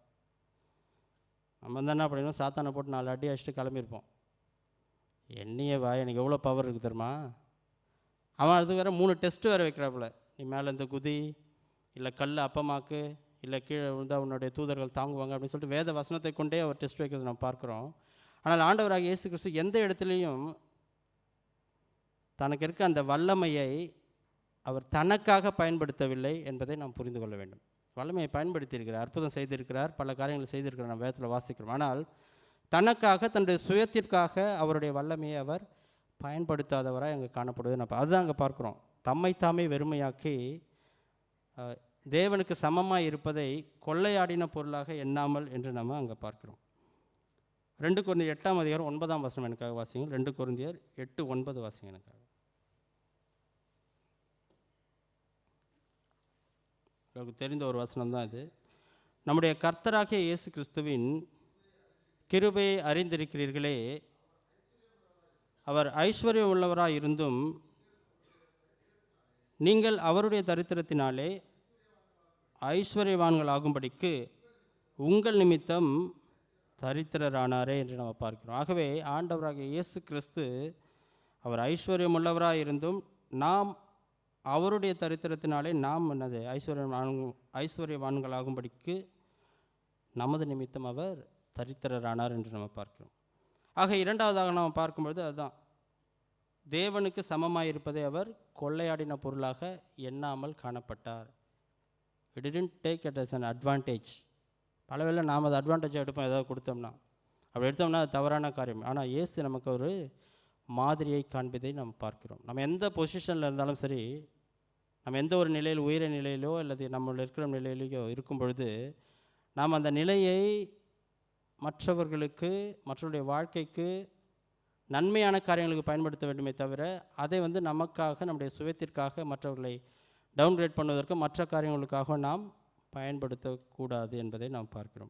Speaker 1: நம்ம என்ன பண்ணிடுவோம்? சாத்தானை போட்டு 4 அடி அடிச்சுட்டு கிளம்பியிருப்போம். என்னையே வா, எனக்கு எவ்வளோ பவர் இருக்குது தெரியுமா? அவன் அது வேறு 3 டெஸ்ட்டு வேறு வைக்கிறாப்புல. நீ மேலே இந்த குதி, இல்லை கல் அப்பமாக்கு, இல்லை கீழே விழுந்தால் உன்னுடைய தூதர்கள் தாங்குவாங்க அப்படின்னு சொல்லிட்டு வேத வசனத்தை கொண்டே அவர் டெஸ்ட் வைக்கிறது நம்ம பார்க்குறோம். ஆனால் ஆண்டவராக இயேசு கிறிஸ்து எந்த இடத்துலையும் தனக்கு இருக்க அந்த வல்லமையை அவர் தனக்காக பயன்படுத்தவில்லை என்பதை நாம் புரிந்து கொள்ள வேண்டும். வல்லமையை பயன்படுத்தியிருக்கிறார், அற்புதம் செய்திருக்கிறார், பல காரியங்கள் செய்திருக்கிறார், நம்ம வேதத்தில் வாசிக்கிறோம். ஆனால் தனக்காக, தன்னுடைய சுயத்திற்காக அவருடைய வல்லமையை அவர் பயன்படுத்தாதவராக அங்கே காணப்படுவது நம்ம அதுதான் அங்கே பார்க்குறோம். தம்மைத்தாமே வெறுமையாக்கி தேவனுக்கு சமமாக இருப்பதை கொள்ளையாடின பொருளாக எண்ணாமல் என்று நம்ம அங்கே பார்க்கிறோம். 2 கொரிந்தியர் 8ஆம் அதிகாரம் 9ஆம் வசனம் எனக்காக வாசிங்க. 2 கொரிந்தியர் 8:9 வாசிங்க எனக்காக. உங்களுக்கு தெரிந்த ஒரு வசனம் தான் இது. நம்முடைய கர்த்தராகிய இயேசு கிறிஸ்துவின் கிருபையை அறிந்திருக்கிறீர்களே, அவர் ஐஸ்வர்யம் உள்ளவராக இருந்தும் நீங்கள் அவருடைய தரித்திரத்தினாலே ஐஸ்வர்யவான்கள் ஆகும்படிக்கு உங்கள் நிமித்தம் தரித்திரரானாரே என்று நம்ம பார்க்கிறோம். ஆகவே ஆண்டவராகிய இயேசு கிறிஸ்து அவர் ஐஸ்வர்யம் உள்ளவராக இருந்தும் நாம் அவருடைய தரித்திரத்தினாலே நாம் என்னது ஐஸ்வர்யவான்கள் ஆகும்படிக்கு நமது நிமித்தம் அவர் தரித்திரரானார் என்று நம்ம பார்க்கிறோம். ஆக இரண்டாவதாக நாம் பார்க்கும்பொழுது அதுதான், தேவனுக்கு சமமாக இருப்பதை அவர் கொள்ளையாடின பொருளாக எண்ணாமல் காணப்பட்டார். we didn't take it as an advantage. பல வேளை நாம் அதை அட்வான்டேஜாக எடுப்போம், ஏதாவது கொடுத்தோம்னா. அப்படி எடுத்தோம்னா அது தவறான காரியம். ஆனால் இயேசு நமக்கு ஒரு மாதிரியை காண்பதை நாம் பார்க்கிறோம். நம்ம எந்த பொசிஷனில் இருந்தாலும் சரி, நம்ம எந்த ஒரு நிலையில் உயர நிலையிலோ அல்லது நம்மள இருக்கிற நிலையிலையோ இருக்கும் பொழுது நாம் அந்த நிலையை மற்றவருடைய வாழ்க்கைக்கு நன்மையான காரியங்களுக்கு பயன்படுத்த வேண்டுமே தவிர அதை நமக்காக நம்முடைய சுயத்திற்காக மற்றவர்களை டவுன்கிரேட் பண்ணுவதற்கு மற்ற காரியங்களுக்காக நாம் பயன்படுத்தக்கூடாது என்பதை நாம் பார்க்கிறோம்.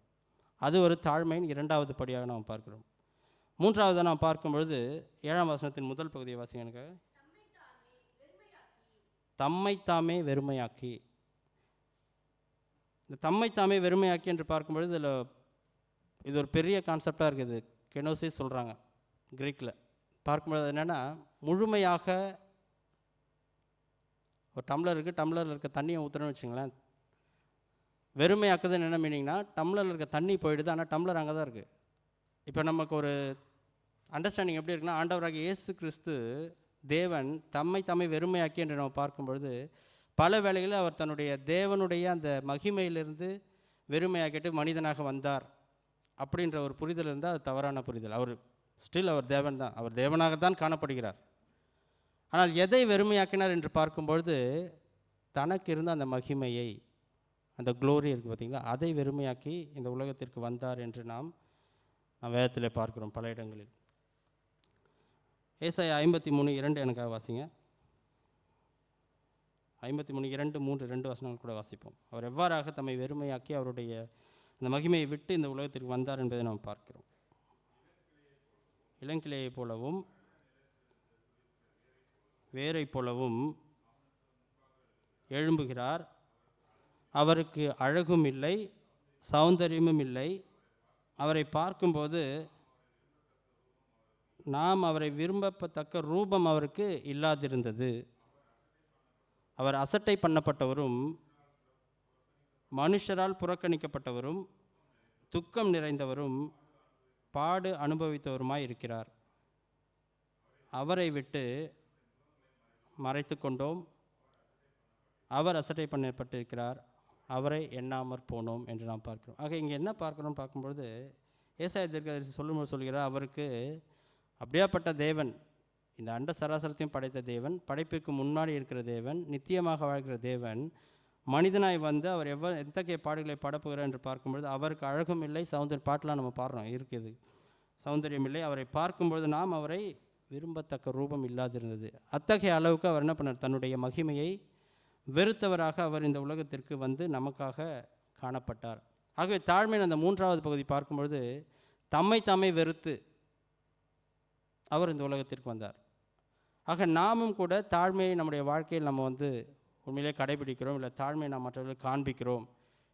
Speaker 1: அது ஒரு தாழ்மையின் இரண்டாவது படியாக நாம் பார்க்கிறோம். மூன்றாவதாக நாம் பார்க்கும் பொழுது 7ஆம் வசனத்தின் முதல் பகுதியை வாசிங்க எனக்கு. தம்மைத்தாமே வெறுமையாக்கி. இந்த தம்மைத்தாமே வெறுமையாக்கி என்று பார்க்கும்பொழுது இதில் இது ஒரு பெரிய கான்செப்டாக இருக்குது. கெனோசிஸ் சொல்கிறாங்க கிரீக்கில். பார்க்கும்பொழுது என்னென்னா, முழுமையாக ஒரு டம்ளர் இருக்குது, டம்ளரில் இருக்க தண்ணியை ஊற்றுறோன்னு வச்சுங்களேன். வெறுமையாக்குதுன்னு என்ன மீனிங்னா, டம்ளரில் இருக்க தண்ணி போயிடுது, ஆனால் டம்ளர் அங்கே தான் இருக்குது. இப்போ நமக்கு ஒரு அண்டர்ஸ்டாண்டிங் எப்படி இருக்குன்னா, ஆண்டவராக இயேசு கிறிஸ்து தேவன் தம்மை வெறுமையாக்கி என்று நம்ம பார்க்கும்பொழுது பல வேளைகளில் அவர் தன்னுடைய தேவனுடைய அந்த மகிமையிலிருந்து வெறுமையாக்கிட்டு மனிதனாக வந்தார் அப்படின்ற ஒரு புரிதல் இருந்தால் அது தவறான புரிதல். அவர் தேவன் தான், அவர் தேவனாகத்தான் காணப்படுகிறார். ஆனால் எதை வெறுமையாக்கினார் என்று பார்க்கும்பொழுது தனக்கு இருந்த அந்த மகிமையை, அந்த க்ளோரி இருக்குது பார்த்திங்களா, அதை வெறுமையாக்கி இந்த உலகத்திற்கு வந்தார் என்று நாம் வேதத்தில் பார்க்கிறோம் பல இடங்களில். ஏசாயா 53:2 எனக்காக வாசிங்க. 53:2, 3, 2 வசனங்கள் கூட வாசிப்போம். அவர் எவ்வாறாக தம்மை வெறுமையாக்கி அவருடைய அந்த மகிமையை விட்டு இந்த உலகத்திற்கு வந்தார் என்பதை நாம் பார்க்கிறோம். இளங்கிளையை போலவும் வேரை போலவும் எழும்புகிறார். அவருக்கு அழகும் இல்லை, சௌந்தரியமும் இல்லை. அவரை பார்க்கும்போது நாம் அவரை விரும்பத்தக்க ரூபம் அவருக்கு இல்லாதிருந்தது. அவர் அசட்டை பண்ணப்பட்டவரும் மனுஷரால் புறக்கணிக்கப்பட்டவரும் துக்கம் நிறைந்தவரும் பாடு அனுபவித்தவருமாய் இருக்கிறார். அவரை விட்டு மறைத்து கொண்டோம், அவர் அசட்டை பண்ணப்பட்டிருக்கிறார், அவரை எண்ணாமற் போனோம் என்று நாம் பார்க்கிறோம். ஆக இங்கே என்ன பார்க்கணும்னு பார்க்கும்பொழுது ஏசாயா தீர்க்கதரிசி சொல்லும்போது சொல்கிறார், அவருக்கு அப்படியாப்பட்ட தேவன், இந்த அண்ட சராசரத்தையும் படைத்த தேவன், படைப்பிற்கு முன்னாடி இருக்கிற தேவன், நித்தியமாக வாழ்கிற தேவன், மனிதனாய் வந்து அவர் எத்தகைய பாடுகளை படப்புகிறார் என்று பார்க்கும்பொழுது அவருக்கு அழகும் இல்லை, பாட்டெலாம் நம்ம பாடுறோம் இருக்குது, சௌந்தரியம் இல்லை. அவரை பார்க்கும்பொழுது நாம் அவரை விரும்பத்தக்க ரூபம் இல்லாதிருந்தது. அத்தகைய அளவுக்கு அவர் என்ன பண்ணார், தன்னுடைய மகிமையை வெறுத்தவராக அவர் இந்த உலகத்திற்கு வந்து நமக்காக காணப்பட்டார். ஆகவே தாழ்மையின் அந்த மூன்றாவது பகுதி பார்க்கும்பொழுது தம்மை வெறுத்து அவர் இந்த உலகத்திற்கு வந்தார். ஆக நாமும் கூட தாழ்மையை நம்முடைய வாழ்க்கையில் நம்ம உண்மையிலே கடைபிடிக்கிறோம், இல்லை தாழ்மையை நாம் மற்றவர்களுக்கு காண்பிக்கிறோம்,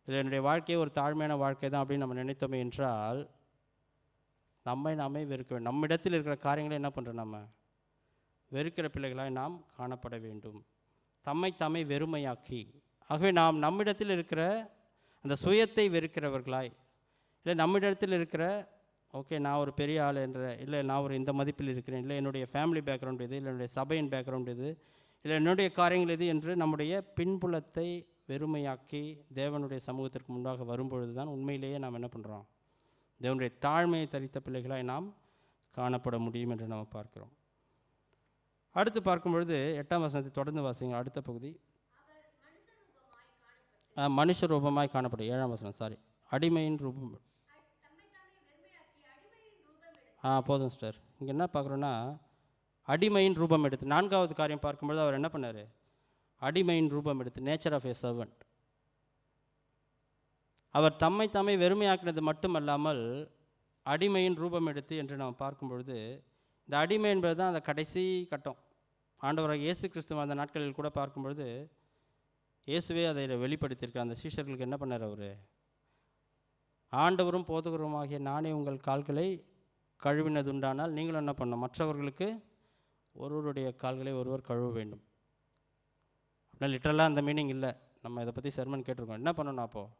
Speaker 1: இல்லை என்னுடைய வாழ்க்கையை ஒரு தாழ்மையான வாழ்க்கை தான் அப்படின்னு நம்ம நினைத்தோமே என்றால் நாமே வெறுக்க வேண்டும். நம்மிடத்தில் இருக்கிற காரியங்களை என்ன பண்ணுறோம், நம்ம வெறுக்கிற பிள்ளைகளாய் நாம் காணப்பட வேண்டும். தம்மை வெறுமையாக்கி. ஆகவே நாம் நம்மிடத்தில் இருக்கிற அந்த சுயத்தை வெறுக்கிறவர்களாய், இல்லை நம்மிடத்தில் இருக்கிற ஓகே நான் ஒரு பெரிய ஆள் என்ற, இல்லை நான் ஒரு இந்த மதிப்பில் இருக்கிறேன், இல்லை என்னுடைய ஃபேமிலி பேக்ரவுண்ட் இது, இல்லை என்னுடைய சபையின் பேக்ரவுண்ட் இது, இல்லை என்னுடைய காரியங்கள் இது என்று நம்முடைய பின்புலத்தை வெறுமையாக்கி தேவனுடைய சமூகத்திற்கு முன்பாக வரும்பொழுது தான் உண்மையிலேயே நாம் என்ன பண்ணுறோம், தேவனுடைய தாழ்மையை தரித்த பிள்ளைகளாய் நாம் காணப்பட முடியும் என்று நாம் பார்க்கிறோம். அடுத்து பார்க்கும்பொழுது 8ஆம் வசனத்தை தொடர்ந்து வாசிங்க. அடுத்த பகுதி மனுஷ ரூபமாய் காணப்படும். 7ஆம் வசனம் அடிமையின் ரூபம். போதும் சிஸ்டர். இங்கே என்ன பார்க்குறோன்னா, அடிமையின் ரூபம் எடுத்து 4வது காரியம் பார்க்கும்பொழுது அவர் என்ன பண்ணார், அடிமையின் ரூபம் எடுத்து, நேச்சர் ஆஃப் ஏ சர்வன்ட். அவர் தம்மை வெறுமையாக்கினது மட்டுமல்லாமல் அடிமையின் ரூபம் எடுத்து என்று நாம் பார்க்கும்பொழுது இந்த அடிமை என்பது தான் அந்த கடைசி கட்டம். ஆண்டவராக இயேசு கிறிஸ்துவ அந்த நாட்களில் கூட பார்க்கும்பொழுது இயேசுவே அதை வெளிப்படுத்தியிருக்கார். அந்த சீஷர்களுக்கு என்ன பண்ணார், அவர் ஆண்டவரும் போதகருமாகிய நானே உங்கள் கால்களை கழுவினதுண்டானால் நீங்களும் என்ன பண்ணணும், மற்றவர்களுக்கு ஒருவருடைய கால்களை ஒருவர் கழுவ வேண்டும். அப்படின்னா லிட்டரலாக அந்த மீனிங் இல்லை. நம்ம இதை பற்றி சர்மன் கேட்டிருக்கோம். என்ன பண்ணணும், அப்போது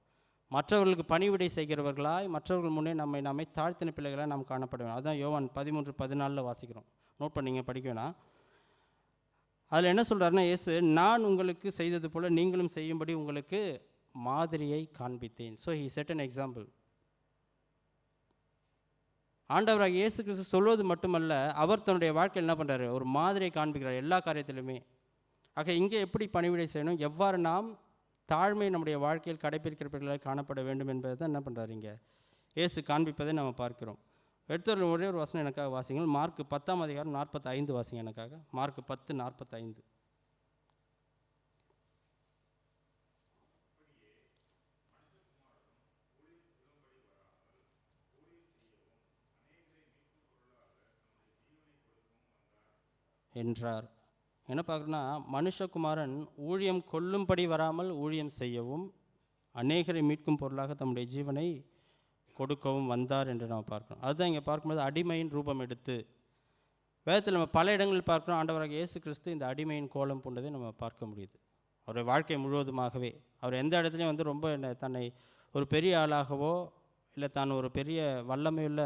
Speaker 1: மற்றவர்களுக்கு பணிவிடை செய்கிறவர்களாய் மற்றவர்கள் முன்னே நம்மை தாழ்த்தின பிள்ளைகளாக நாம் காணப்பட வேண்டும். அதுதான் யோவான் 13:14 வாசிக்கிறோம். நோட் பண்ணிங்க, படிக்க வேணாம். அதில் என்ன சொல்கிறாருன்னா, இயேசு நான் உங்களுக்கு செய்தது போல் நீங்களும் செய்யும்படி உங்களுக்கு மாதிரியை காண்பித்தேன். So he said an example. ஆண்டவராக இயேசு கிறிஸ்து சொல்வது மட்டுமல்ல, அவர் தன்னுடைய வாழ்க்கையில் என்ன பண்ணுறாரு, ஒரு மாதிரியை காண்பிக்கிறார் எல்லா காரியத்திலுமே. ஆக இங்கே எப்படி பணிவிடை செய்யணும், எவ்வாறு நாம் தாழ்மை நம்முடைய வாழ்க்கையில் கடைப்பிடிக்கிறவர்களாக காணப்பட வேண்டும் என்பதை தான் என்ன பண்ணுறாரு இங்கே இயேசு காண்பிப்பதை நம்ம பார்க்கிறோம். எடுத்து ஒரே ஒரு வசனம் எனக்காக வாசிங்கள். மார்க் 10 45 வாசிங்க எனக்காக. மார்க் 10:45. என்றார். என்ன பார்க்குறோன்னா, மனுஷகுமாரன் ஊழியம் கொள்ளும்படி வராமல் ஊழியம் செய்யவும் அநேகரை மீட்கும் பொருளாக தம்முடைய ஜீவனை கொடுக்கவும் வந்தார் என்று நம்ம பார்க்கணும். அதுதான் இங்கே பார்க்கும்போது அடிமையின் ரூபம் எடுத்து. வேதத்தில் நம்ம பல இடங்களில் பார்க்குறோம், ஆண்டவராக இயேசு கிறிஸ்து இந்த அடிமையின் கோலம் பூண்டதை நம்ம பார்க்க முடியுது. அவருடைய வாழ்க்கை முழுவதுமாகவே அவர் எந்த இடத்துலையும் வந்து ரொம்ப தன்னை ஒரு பெரிய ஆளாகவோ இல்லை தான் ஒரு பெரிய வல்லமையுள்ள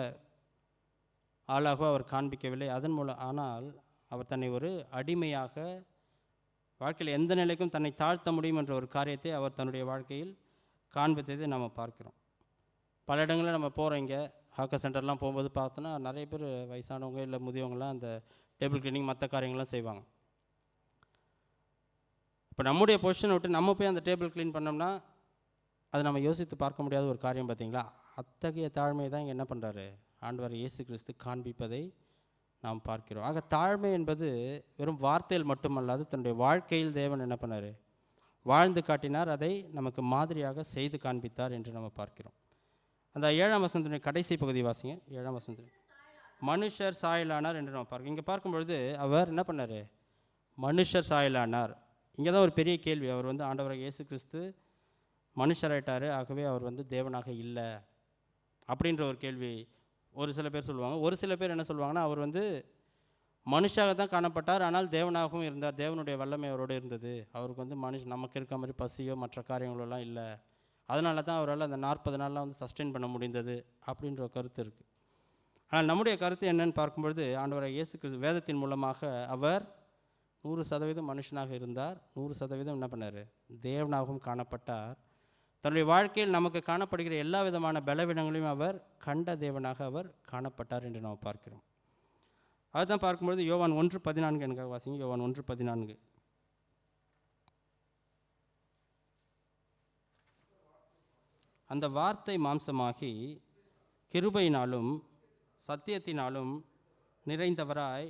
Speaker 1: ஆளாகவோ அவர் காண்பிக்கவில்லை. அதன் மூலம் ஆனால் அவர் தன்னை ஒரு அடிமையாக, வாழ்க்கையில் எந்த நிலைக்கும் தன்னை தாழ்த்த முடியும் என்ற ஒரு காரியத்தை அவர் தன்னுடைய வாழ்க்கையில் காண்பித்ததை நம்ம பார்க்குறோம். பல இடங்களில் நம்ம போகிறோம், இங்கே ஹாக்கர் சென்டர்லாம் போகும்போது பார்த்தோன்னா நிறைய பேர் வயசானவங்க இல்லை முதியவங்களாம் அந்த டேபிள் கிளீனிங் மற்ற காரியங்கள்லாம் செய்வாங்க. இப்போ நம்முடைய பொசிஷனை விட்டு நம்ம போய் அந்த டேபிள் க்ளீன் பண்ணோம்னா அது நம்ம யோசித்து பார்க்க முடியாத ஒரு காரியம். பார்த்தீங்களா, அத்தகைய தாழ்மையை தான் இங்கே என்ன பண்ணுறாரு ஆண்டவர் இயேசு கிறிஸ்து காண்பிப்பதை நாம் பார்க்கிறோம். ஆக தாழ்மை என்பது வெறும் வார்த்தையில் மட்டுமல்லாது தன்னுடைய வாழ்க்கையில் தேவன் என்ன பண்ணார், வாழ்ந்து காட்டினார், அதை நமக்கு மாதிரியாக செய்து காண்பித்தார் என்று நம்ம பார்க்கிறோம். அந்த 7ஆம் வசனத்தினுடைய கடைசி பகுதி வாசிங்க. 7ஆம் வசனத்தில் மனுஷர் சாயலானார் என்று நம்ம பார்க்கிறோம். இங்கே பார்க்கும்பொழுது அவர் என்ன பண்ணார், மனுஷர் சாயலானார். இங்கே தான் ஒரு பெரிய கேள்வி. அவர் வந்து ஆண்டவராக இயேசு கிறிஸ்து மனுஷராயிட்டார், ஆகவே அவர் வந்து தேவனாக இல்லை அப்படின்ற ஒரு கேள்வி ஒரு சில பேர் சொல்லுவாங்க. ஒரு சில பேர் என்ன சொல்லுவாங்கன்னா, அவர் வந்து மனுஷாக தான் காணப்பட்டார், ஆனால் தேவனாகவும் இருந்தார், தேவனுடைய வல்லமை அவரோடு இருந்தது, அவருக்கு வந்து நமக்கு இருக்க மாதிரி பசியோ மற்ற காரியங்களெல்லாம் இல்லை, அதனால தான் அவரால் அந்த 40 நாள்லாம் வந்து சஸ்டெயின் பண்ண முடிந்தது அப்படின்ற ஒரு கருத்து இருக்குது. ஆனால் நம்முடைய கருத்து என்னன்னு பார்க்கும்பொழுது, ஆண்டவராக இயேசு கிறிஸ்து வேதத்தின் மூலமாக அவர் 100% மனுஷனாக இருந்தார், 100% என்ன பண்ணார், தேவனாகவும் காணப்பட்டார். தன்னுடைய வாழ்க்கையில் நமக்கு காணப்படுகிற எல்லா விதமான பலவீனங்களையும் அவர் கண்ட தேவனாக அவர் காணப்பட்டார் என்று நாம் பார்க்கிறோம். அதுதான் பார்க்கும்பொழுது யோவான் 1:14 எனக்காக வாசிங்க. யோவான் 1:14. அந்த வார்த்தை மாம்சமாகி கிருபையினாலும் சத்தியத்தினாலும் நிறைந்தவராய்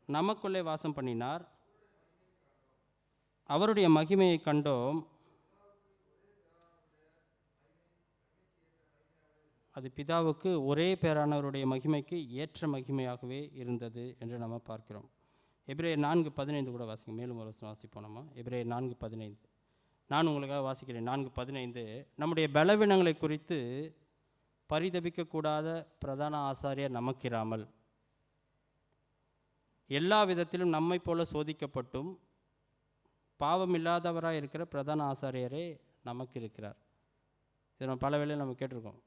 Speaker 1: நமக்குள்ளே வாசம் பண்ணினார், அவருடைய மகிமையை கண்டோம், அது பிதாவுக்கு ஒரே பேரானவருடைய மகிமைக்கு ஏற்ற மகிமையாகவே இருந்தது என்று நம்ம பார்க்கிறோம். எபிரேயர் 4:15 கூட வாசிங்க. மேலும் ஒரு வாசிப்போம் நம்ம. எபிரேயர் 4:15 நான் உங்களுக்காக வாசிக்கிறேன். 4:15 நம்முடைய பலவீனங்களை குறித்து பரிதபிக்கக்கூடாத பிரதான ஆசாரியர் நமக்கிராமல் எல்லா விதத்திலும் நம்மை போல சோதிக்கப்பட்டும் பாவமில்லாதவராக இருக்கிற பிரதான ஆசாரியரே நமக்கு இருக்கிறார். இது நம்ம பல வேளையில் நம்ம கேட்டிருக்கோம்.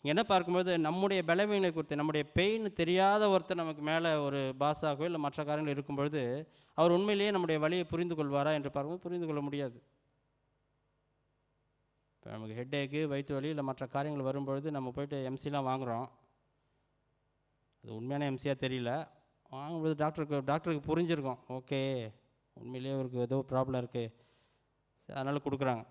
Speaker 1: என்ன பார்க்கும்போது நம்முடைய பலவீனங்களை குறித்து, நம்முடைய பெயின் தெரியாத ஒருத்தர் நமக்கு மேலே ஒரு பாஸாகவோ இல்லை மற்ற காரியங்கள் இருக்கும்பொழுது அவர் உண்மையிலேயே நம்முடைய வழியை புரிந்து கொள்வாரா என்று பார்க்கும்போது புரிந்து கொள்ள முடியாது. இப்போ நமக்கு ஹெட்டேக்கு, வயிற்று வலி இல்லை மற்ற காரியங்கள் வரும்பொழுது நம்ம போய்ட்டு எம்சிலாம் வாங்குகிறோம். அது உண்மையான எம்சியாக தெரியல, வாங்கும்போது டாக்டருக்கு புரிஞ்சிருக்கோம், ஓகே உண்மையிலேயே அவருக்கு ஏதோ ப்ராப்ளம் இருக்குது, அதனால் கொடுக்குறாங்க.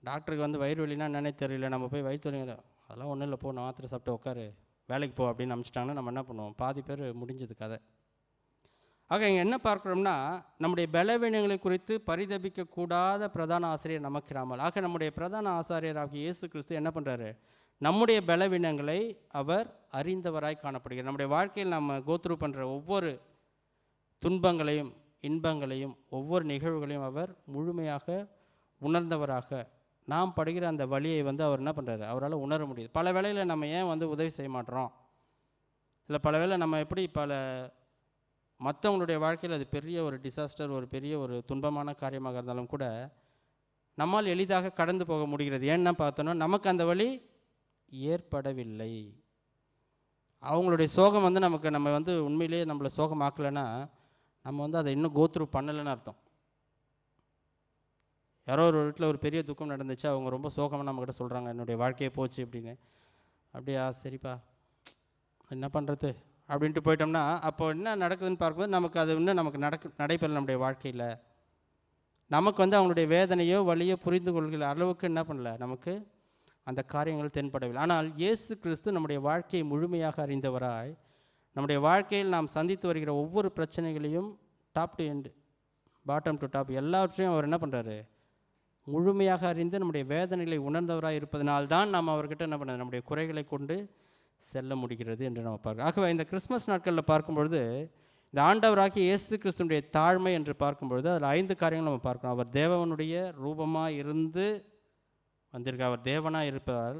Speaker 1: டாக்டருக்கு வந்து வயிறு வலினா என்னன்னே தெரியல, நம்ம போய் வயிற்று வலி அதெல்லாம் ஒன்றும் இல்லை, போ நான் மாத்திரை சாப்பிட்டு உட்காரு, வேலைக்கு போ அப்படின்னு அனுப்பிச்சிட்டாங்கன்னா நம்ம என்ன பண்ணுவோம், பாதி பேர் முடிஞ்சது கதை. ஆக இங்கே என்ன பார்க்குறோம்னா, நம்முடைய பலவீனங்களை குறித்து பரிதபிக்கக்கூடாத பிரதான ஆசிரியர் நமக்கிராமல். ஆக நம்முடைய பிரதான ஆசாரியர் ஆகிய இயேசு கிறிஸ்து என்ன பண்ணுறாரு, நம்முடைய பலவீனங்களை அவர் அறிந்தவராய் காணப்படுகிறார். நம்முடைய வாழ்க்கையில் நம்ம கோத்ரூ பண்ணுற ஒவ்வொரு துன்பங்களையும் இன்பங்களையும் ஒவ்வொரு நிகழ்வுகளையும் அவர் முழுமையாக உணர்ந்தவராக, நாம் படுகிற அந்த வழியை வந்து அவர் என்ன பண்ணுறாரு, அவரால் உணர முடியுது. பல வேளையில் நம்ம ஏன் வந்து உதவி செய்ய மாட்டோம், இல்லை பல வேளை நம்ம எப்படி மற்றவங்களுடைய வாழ்க்கையில் அது பெரிய ஒரு டிசாஸ்டர், ஒரு பெரிய ஒரு துன்பமான காரியமாக இருந்தாலும் கூட நம்மால் எளிதாக கடந்து போக முடிகிறது. ஏன்னா பார்த்தோன்னா நமக்கு அந்த வழி ஏற்படவில்லை. அவங்களுடைய சோகம் வந்து நம்ம வந்து உண்மையிலேயே நம்மளை சோகமாக்கலைன்னா நம்ம வந்து அதை இன்னும் கோத்ரூ பண்ணலைன்னு அர்த்தம். யாரோ ஒரு வீட்டில் ஒரு பெரிய துக்கம் நடந்துச்சு, அவங்க ரொம்ப சோகமாக நம்மக்கிட்ட சொல்கிறாங்க, என்னுடைய வாழ்க்கையே போச்சு அப்படின்னு. அப்படியா, சரிப்பா, என்ன பண்ணுறது அப்படின்ட்டு போயிட்டோம்னா, அப்போ என்ன நடக்குதுன்னு பார்க்கும்போது நமக்கு அது இன்னும் நமக்கு நடைபெறல நம்முடைய வாழ்க்கையில். நமக்கு அவங்களுடைய வேதனையோ வலியோ புரிந்து கொள்கிற அளவுக்கு என்ன பண்ணல, நமக்கு அந்த காரியங்கள் தென்படவில்லை. ஆனால் இயேசு கிறிஸ்து நம்முடைய வாழ்க்கையை முழுமையாக அறிந்தவராய், நம்முடைய வாழ்க்கையில் நாம் சந்தித்து வருகிற ஒவ்வொரு பிரச்சனைகளையும் top to end, bottom to top எல்லாவற்றையும் அவர் என்ன பண்ணுறாரு, முழுமையாக அறிந்து நம்முடைய வேதனைகளை உணர்ந்தவராக இருப்பதனால்தான் நாம் அவர்கிட்ட என்ன பண்ணுறது, நம்முடைய குறைகளை கொண்டு செல்ல முடிகிறது என்று நம்ம பார்க்கிறோம். ஆகவே இந்த கிறிஸ்மஸ் நாட்களில் பார்க்கும்பொழுது இந்த ஆண்டவராகிய இயேசு கிறிஸ்துனுடைய தாழ்மை என்று பார்க்கும்பொழுது அதில் 5 காரியங்கள் நம்ம பார்க்கணும். அவர் தேவனுடைய ரூபமாக இருந்து வந்திருக்க, அவர் தேவனாக இருப்பதால்.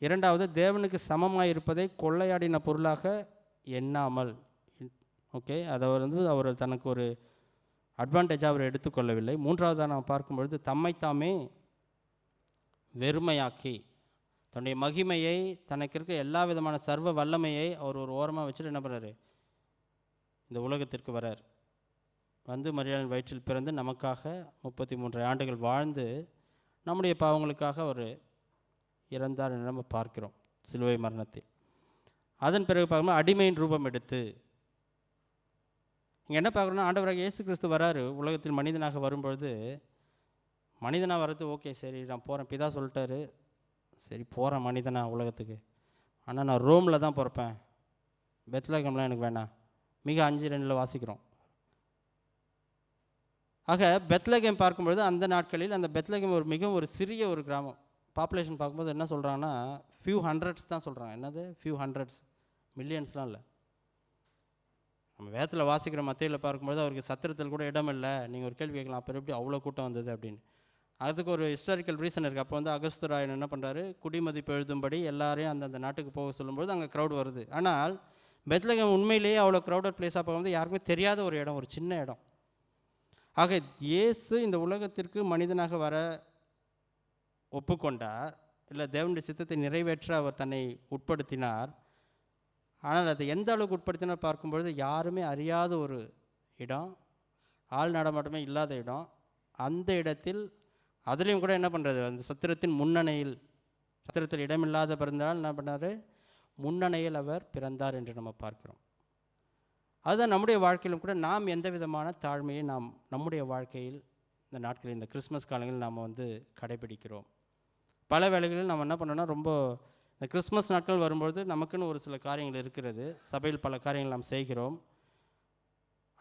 Speaker 1: இரண்டாவது, தேவனுக்கு சமமாக இருப்பதை கொள்ளையாடின பொருளாக எண்ணாமல், ஓகே, அதை அவர் தனக்கு ஒரு அட்வான்டேஜாக அவர் எடுத்துக்கொள்ளவில்லை. மூன்றாவதாக நாம் பார்க்கும்பொழுது தம்மைத்தாமே வெறுமையாக்கி தன்னுடைய மகிமையை, தனக்கு இருக்க எல்லா விதமான சர்வ வல்லமையை அவர் ஒரு ஓரமாக வச்சுட்டு என்ன பண்ணுறாரு, இந்த உலகத்திற்கு வரார். மரியாளின் வயிற்றில் பிறந்து நமக்காக 33 ஆண்டுகள் வாழ்ந்து நம்முடைய பாவங்களுக்காக அவர் இறந்தார் என்று நம்ம பார்க்கிறோம் சிலுவை மரணத்தில். அதன் பிறகு பார்க்கும்போது அடிமையின் ரூபம் எடுத்து, இங்கே என்ன பார்க்குறோன்னா, ஆண்டவராக இயேசு கிறிஸ்து வராரு உலகத்தில் மனிதனாக வரும்பொழுது. மனிதனாக வர்றது ஓகே, சரி நான் போகிறேன், பிதா சொல்லிட்டாரு, சரி போகிறேன் மனிதனா உலகத்துக்கு, ஆனால் நான் ரோமில் தான் பிறப்பேன், பெத்லகேம்லாம் எனக்கு வேணாம். மிக 5:2 வாசிக்கிறோம். ஆக பெத்லகேம் பார்க்கும்பொழுது அந்த நாட்களில் அந்த பெத்லகேம் மிகவும் ஒரு சிறிய ஒரு கிராமம். பாப்புலேஷன் பார்க்கும்போது என்ன சொல்கிறாங்கன்னா ஃபியூ ஹண்ட்ரட்ஸ் தான் சொல்கிறாங்க. என்னது ஃபியூ ஹண்ட்ரட்ஸ், மில்லியன்ஸ்லாம் இல்லை. நம்ம வேதத்தில் வாசிக்கிற மத்தியில் பார்க்கும்போது அவருக்கு சத்திரத்தில் கூட இடம் இல்லை. நீங்கள் ஒரு கேள்வி கேட்கலாம், அப்புறம் எப்படி அவ்வளோ கூட்டம் வந்தது அப்படின்னு. அதுக்கு ஒரு ஹிஸ்டாரிக்கல் ரீசன் இருக்குது. அப்போ அகஸ்துராயன் என்ன பண்ணுறாரு, குடிமதிப்பு எழுதும்படி எல்லாரையும் அந்தந்த நாட்டுக்கு போக சொல்லும்போது அங்கே க்ரௌட் வருது. ஆனால் பெத்லகேம் உண்மையிலேயே அவ்வளோ க்ரௌடட் பிளேஸாக பார்க்கும்போது யாருக்குமே தெரியாத ஒரு இடம், ஒரு சின்ன இடம். ஆக இயேசு இந்த உலகத்திற்கு மனிதனாக வர ஒப்புக்கொண்டார், இல்லை தேவனுடைய சித்தத்தை நிறைவேற்ற அவர் தன்னை உட்படுத்தினார். ஆனால் அதை எந்த அளவுக்கு உட்படுத்தினார் பார்க்கும்பொழுது யாருமே அறியாத ஒரு இடம், ஆள் நடமாட்டமே இல்லாத இடம். அந்த இடத்தில் அதுலேயும் கூட என்ன பண்ணுறது, அந்த சத்திரத்தின் முன்னணையில், சத்திரத்தில் இடமில்லாத பிறந்தால் என்ன பண்ணார், முன்னணையில் அவர் பிறந்தார் என்று நம்ம பார்க்கிறோம். அதுதான் நம்முடைய வாழ்க்கையிலும் கூட நாம் எந்த விதமான தாழ்மையை நாம் நம்முடைய வாழ்க்கையில் இந்த நாட்களில், இந்த கிறிஸ்மஸ் காலங்களில் நாம் கடைபிடிக்கிறோம். பல வேளைகளில் நம்ம என்ன பண்ணோன்னா, ரொம்ப இந்த கிறிஸ்மஸ் நாட்கள் வரும்பொழுது நமக்குன்னு ஒரு சில காரியங்கள் இருக்கிறது. சபையில் பல காரியங்கள் நாம் செய்கிறோம்.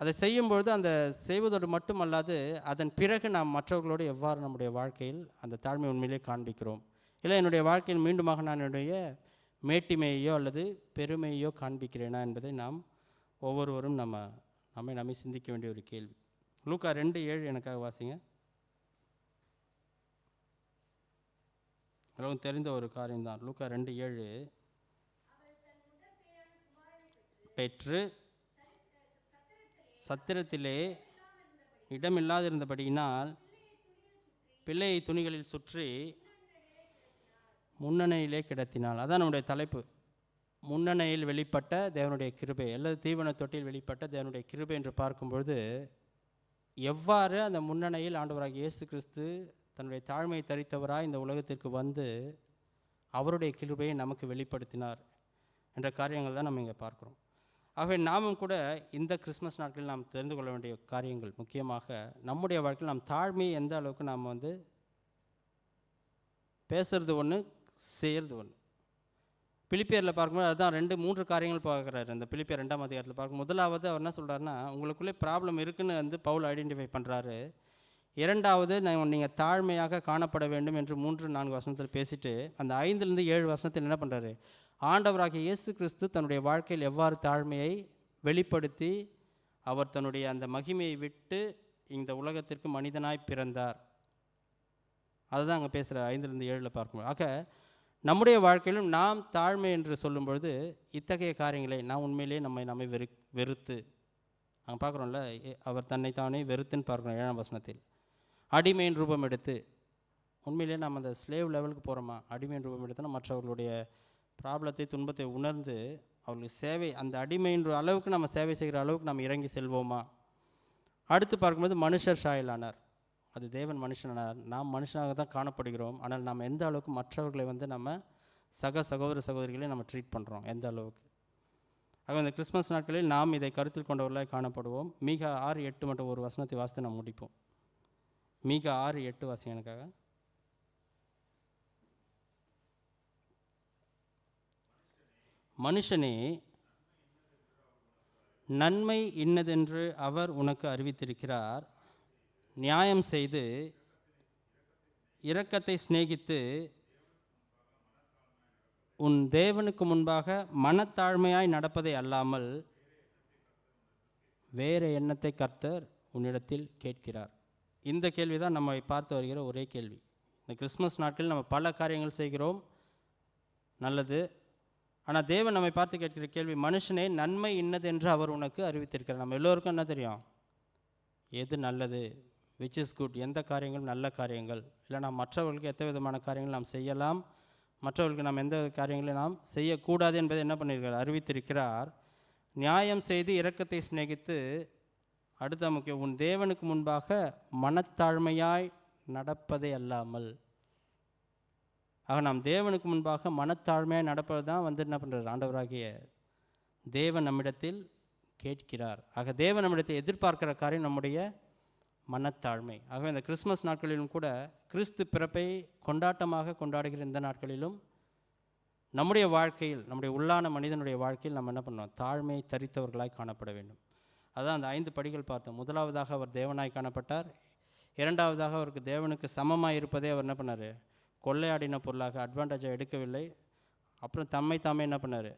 Speaker 1: அதை செய்யும்பொழுது அந்த செய்வதோடு மட்டும் அல்லாது அதன் பிறகு நாம் மற்றவர்களோடு எவ்வாறு நம்முடைய வாழ்க்கையில் அந்த தாழ்மை உண்மையிலே காண்பிக்கிறோம். இல்லை என்னுடைய வாழ்க்கையில் மீண்டுமாக நான் என்னுடைய மேட்டிமையோ அல்லது பெருமையோ காண்பிக்கிறேனா என்பதை நாம் ஒவ்வொருவரும் நம்மை சிந்திக்க வேண்டிய ஒரு கேள்வி. லூக்கா 2:7 எனக்காக வாசிங்க. எல்லோரும் தெரிந்த ஒரு காரியம்தான். லூக்கா 2:7 பெற்று சத்திரத்திலே இடமில்லாதிருந்தபடியினால் பிள்ளையை துணிகளில் சுற்றி முன்னணையிலே கிடத்தினாள். அதான் நம்முடைய தலைப்பு, முன்னணையில் வெளிப்பட்ட தேவனுடைய கிருபை அல்லது தீவன தொட்டியில் வெளிப்பட்ட தேவனுடைய கிருபை என்று பார்க்கும்பொழுது, எவ்வாறு அந்த முன்னணையில் ஆண்டவராகிய இயேசு கிறிஸ்து தன்னுடைய தாழ்மையை தரித்தவராய் இந்த உலகத்திற்கு வந்து அவருடைய கிருபையை நமக்கு வெளிப்படுத்தினார் என்ற காரியங்கள் தான் நம்ம இங்கே பார்க்குறோம். ஆகவே நாமும் கூட இந்த கிறிஸ்மஸ் நாட்களில் நாம் தெரிந்து கொள்ள வேண்டிய காரியங்கள், முக்கியமாக நம்முடைய வாழ்க்கையில் நாம் தாழ்மையை எந்த அளவுக்கு நாம் பேசுறது ஒன்று, செய்கிறது ஒன்று. பிலிப்பியரில் பார்க்கும்போது அதுதான் 2-3 காரியங்கள் பார்க்குறாரு. அந்த பிலிப்பியர் 2ஆம் அதிகாரத்தில் பார்க்கும் முதலாவது அவர் என்ன சொல்கிறாருன்னா, உங்களுக்குள்ளே ப்ராப்ளம் இருக்குன்னு பவுல் ஐடென்டிஃபை பண்ணுறாரு. இரண்டாவது, நீங்கள் தாழ்மையாக காணப்பட வேண்டும் என்று 3-4 வசனத்தில் பேசிட்டு அந்த 5-7 வசனத்தில் என்ன பண்ணுறாரு, ஆண்டவராகிய இயேசு கிறிஸ்து தன்னுடைய வாழ்க்கையில் எவ்வாறு தாழ்மையை வெளிப்படுத்தி அவர் தன்னுடைய அந்த மகிமையை விட்டு இந்த உலகத்திற்கு மனிதனாய் பிறந்தார். அதுதான் அங்கே பேசுகிற 5-7 பார்க்கும்போது. ஆக நம்முடைய வாழ்க்கையிலும் நாம் தாழ்மை என்று சொல்லும்பொழுது இத்தகைய காரியங்களை நாம் உண்மையிலே நம்மை வெறுத்து அங்கே பார்க்குறோம்ல, அவர் தன்னைத்தானே வெறுத்துன்னு பார்க்குறோம் 7ஆம் வசனத்தில். அடிமையின் ரூபம் எடுத்து, உண்மையிலே நம்ம அந்த ஸ்லேவ் லெவலுக்கு போகிறோமா? அடிமையின் ரூபம் எடுத்தோன்னா மற்றவர்களுடைய ப்ராப்ளத்தை துன்பத்தை உணர்ந்து அவர்களுக்கு சேவை, அந்த அடிமையின் அளவுக்கு நம்ம சேவை செய்கிற அளவுக்கு நம்ம இறங்கி செல்வோமா? அடுத்து பார்க்கும்போது மனுஷர் சாயலானார். அது தேவன் மனுஷனானார். நாம் மனுஷனாக தான் காணப்படுகிறோம். ஆனால் நாம் எந்த அளவுக்கு மற்றவர்களை நம்ம சகோதர சகோதரிகளை நம்ம ட்ரீட் பண்ணுறோம், எந்த அளவுக்கு. ஆக இந்த கிறிஸ்மஸ் நாட்களில் நாம் இதை கருத்தில் கொண்டவர்களாக காணப்படுவோம். மீகா 6:8 மட்டும் ஒரு வசனத்தை வாசித்து நாம் முடிப்போம். மீகா 6:8 வாசிங்க எனக்காக. மனுஷனே, நன்மை இன்னதென்று அவர் உனக்கு அறிவித்திருக்கிறார். நியாயம் செய்து இரக்கத்தை சிநேகித்து உன் தேவனுக்கு முன்பாக மனத்தாழ்மையாய் நடப்பதை அல்லாமல் வேறு எண்ணத்தை கர்த்தர் உன்னிடத்தில் கேட்கிறார். இந்த கேள்வி தான் நம்மை பார்த்து வருகிற ஒரே கேள்வி. இந்த கிறிஸ்மஸ் நாட்களில் நம்ம பல காரியங்கள் செய்கிறோம், நல்லது. ஆனால் தேவன் நம்மை பார்த்து கேட்கிற கேள்வி, மனுஷனே, நன்மை இன்னதென்று அவர் உனக்கு அறிவித்திருக்கிறார். நம்ம எல்லோருக்கும் என்ன தெரியும்? எது நல்லது, விச் இஸ் குட், எந்த காரியங்கள் நல்ல காரியங்கள், இல்லை நாம் மற்றவர்களுக்கு எந்த விதமான காரியங்கள் நாம் செய்யலாம், மற்றவர்களுக்கு நாம் எந்த காரியங்களை நாம் செய்யக்கூடாது என்பதை என்ன பண்ணியிருக்கிறார்? அறிவித்திருக்கிறார். நியாயம் செய்து இரக்கத்தை சிநேகித்து, அடுத்த முக்கியம், உன் தேவனுக்கு முன்பாக மனத்தாழ்மையாய் நடப்பதை அல்லாமல். ஆக நாம் தேவனுக்கு முன்பாக மனத்தாழ்மையாக நடப்பது தான் என்ன பண்ணுறார்? ஆண்டவராகிய தேவன் நம்மிடத்தில் கேட்கிறார். ஆக தேவன் நம்மிடத்தில் எதிர்பார்க்கிற காரியம் நம்முடைய மனத்தாழ்மை. ஆகவே இந்த கிறிஸ்மஸ் நாட்களிலும் கூட கிறிஸ்து பிறப்பை கொண்டாட்டமாக கொண்டாடுகிற இந்த நாட்களிலும் நம்முடைய வாழ்க்கையில், நம்முடைய உள்ளான மனிதனுடைய வாழ்க்கையில் நம்ம என்ன பண்ணோம்? தாழ்மையை தரித்தவர்களாய் காணப்பட வேண்டும். அதான் அந்த 5 படிகள் பார்த்தோம். முதலாவதாக அவர் தேவனாய் காணப்பட்டார். இரண்டாவதாக அவருக்கு தேவனுக்கு சமமாக இருப்பதே அவர் என்ன பண்ணார்? கொள்ளையாடின பொருளாக, அட்வான்டேஜாக எடுக்கவில்லை. அப்புறம் தாமே என்ன பண்ணார்?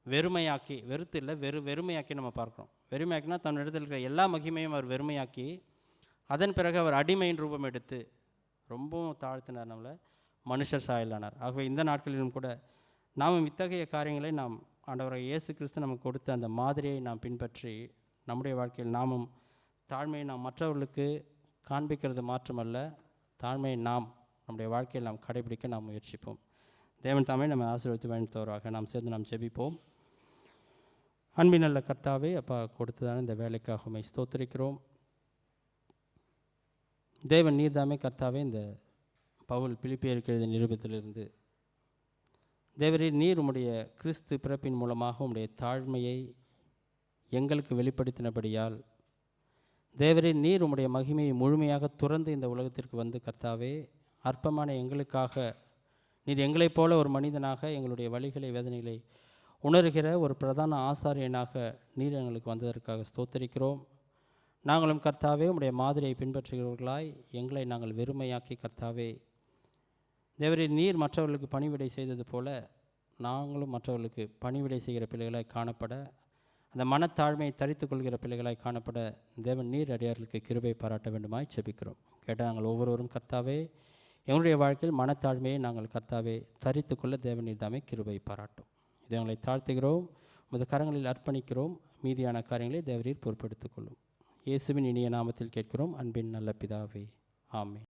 Speaker 1: வெறுமையாக்கி, வெறுத்து இல்லை, வெறுமையாக்கி நம்ம பார்க்குறோம். வெறுமையாக்கினா தன் இடத்தில் இருக்கிற எல்லா மகிமையும் அவர் வெறுமையாக்கி, அதன் பிறகு அவர் அடிமையின் ரூபம் எடுத்து ரொம்பவும் தாழ்த்தினார், நம்மளை மனுஷர் சாயலானார். ஆகவே இந்த நாட்களிலும் கூட நாம் இத்தகைய காரியங்களை நாம் ஆண்டவராகிய இயேசு கிறிஸ்து நமக்கு கொடுத்த அந்த மாதிரியை நாம் பின்பற்றி நம்முடைய வாழ்க்கையில் நாமும் தாழ்மையை நாம் மற்றவர்களுக்கு காண்பிக்கிறது மாற்றமல்ல, தாழ்மையை நாம் நம்முடைய வாழ்க்கையில் நாம் கடைபிடிக்க நாம் முயற்சிப்போம். தேவன் தாமே நம்ம ஆசீர்வதித்து வழிநடத்துவராக. நாம் சேர்ந்து நாம் ஜெபிப்போம். அன்பின் நல்ல கர்த்தாவே, அப்பா, கொடுத்ததான இந்த வேலைக்காக உம்மை ஸ்தோத்திரிக்கிறோம். தேவன் நீர்தாமே கர்த்தாவே, இந்த பவுல் பிலிப்பியருக்கு எழுதிய நிருபத்திலிருந்து தேவரீர், நீர் உம்முடைய கிறிஸ்து பிறப்பின் மூலமாக உம்முடைய தாழ்மையை எங்களுக்கு வெளிப்படுத்தினபடியால், தேவரீர், நீர் உம்முடைய மகிமையை முழுமையாக துறந்து இந்த உலகத்திற்கு வந்து கர்த்தாவே, அற்பமான எங்களுக்காக நீர் எங்களைப் போல ஒரு மனிதனாக எங்களுடைய வழிகளை, வேதனைகளை உணர்கிற ஒரு பிரதான ஆசாரியனாக நீர் எங்களுக்கு வந்ததற்காக ஸ்தோத்தரிக்கிறோம். நாங்களும் கர்த்தாவே உம்முடைய மாதிரியை பின்பற்றுகிறவர்களாய் எங்களை நாங்கள் வெறுமையாக்கி கர்த்தாவே, தேவரீர், நீர் மற்றவர்களுக்கு பணிவிடை செய்தது போல நாங்களும் மற்றவர்களுக்கு பணிவிடை செய்கிற பிள்ளைகளாய் காணப்பட, அந்த மனத்தாழ்மையை தரித்து கொள்கிற பிள்ளைகளாய் காணப்பட தேவன் நீர் அடியார்களுக்கு கிருபை பாராட்ட வேண்டுமாய் ஜெபிக்கிறோம். கேட்டால் நாங்கள் ஒவ்வொருவரும் கர்த்தாவே, எங்களுடைய வாழ்க்கையில் மனத்தாழ்மையை நாங்கள் கர்த்தாவே தரித்து கொள்ள தேவன் நீர் தாமே கிருபை பாராட்டும். இதை எங்களை தாழ்த்துகிறோம், உமது கரங்களில் அர்ப்பணிக்கிறோம். மீதியான காரியங்களை தேவரீர் பொறுப்பெடுத்துக் கொள்ளும். இயேசுவின் இனிய நாமத்தில் கேட்கிறோம், அன்பின் நல்ல பிதாவே, ஆமென்.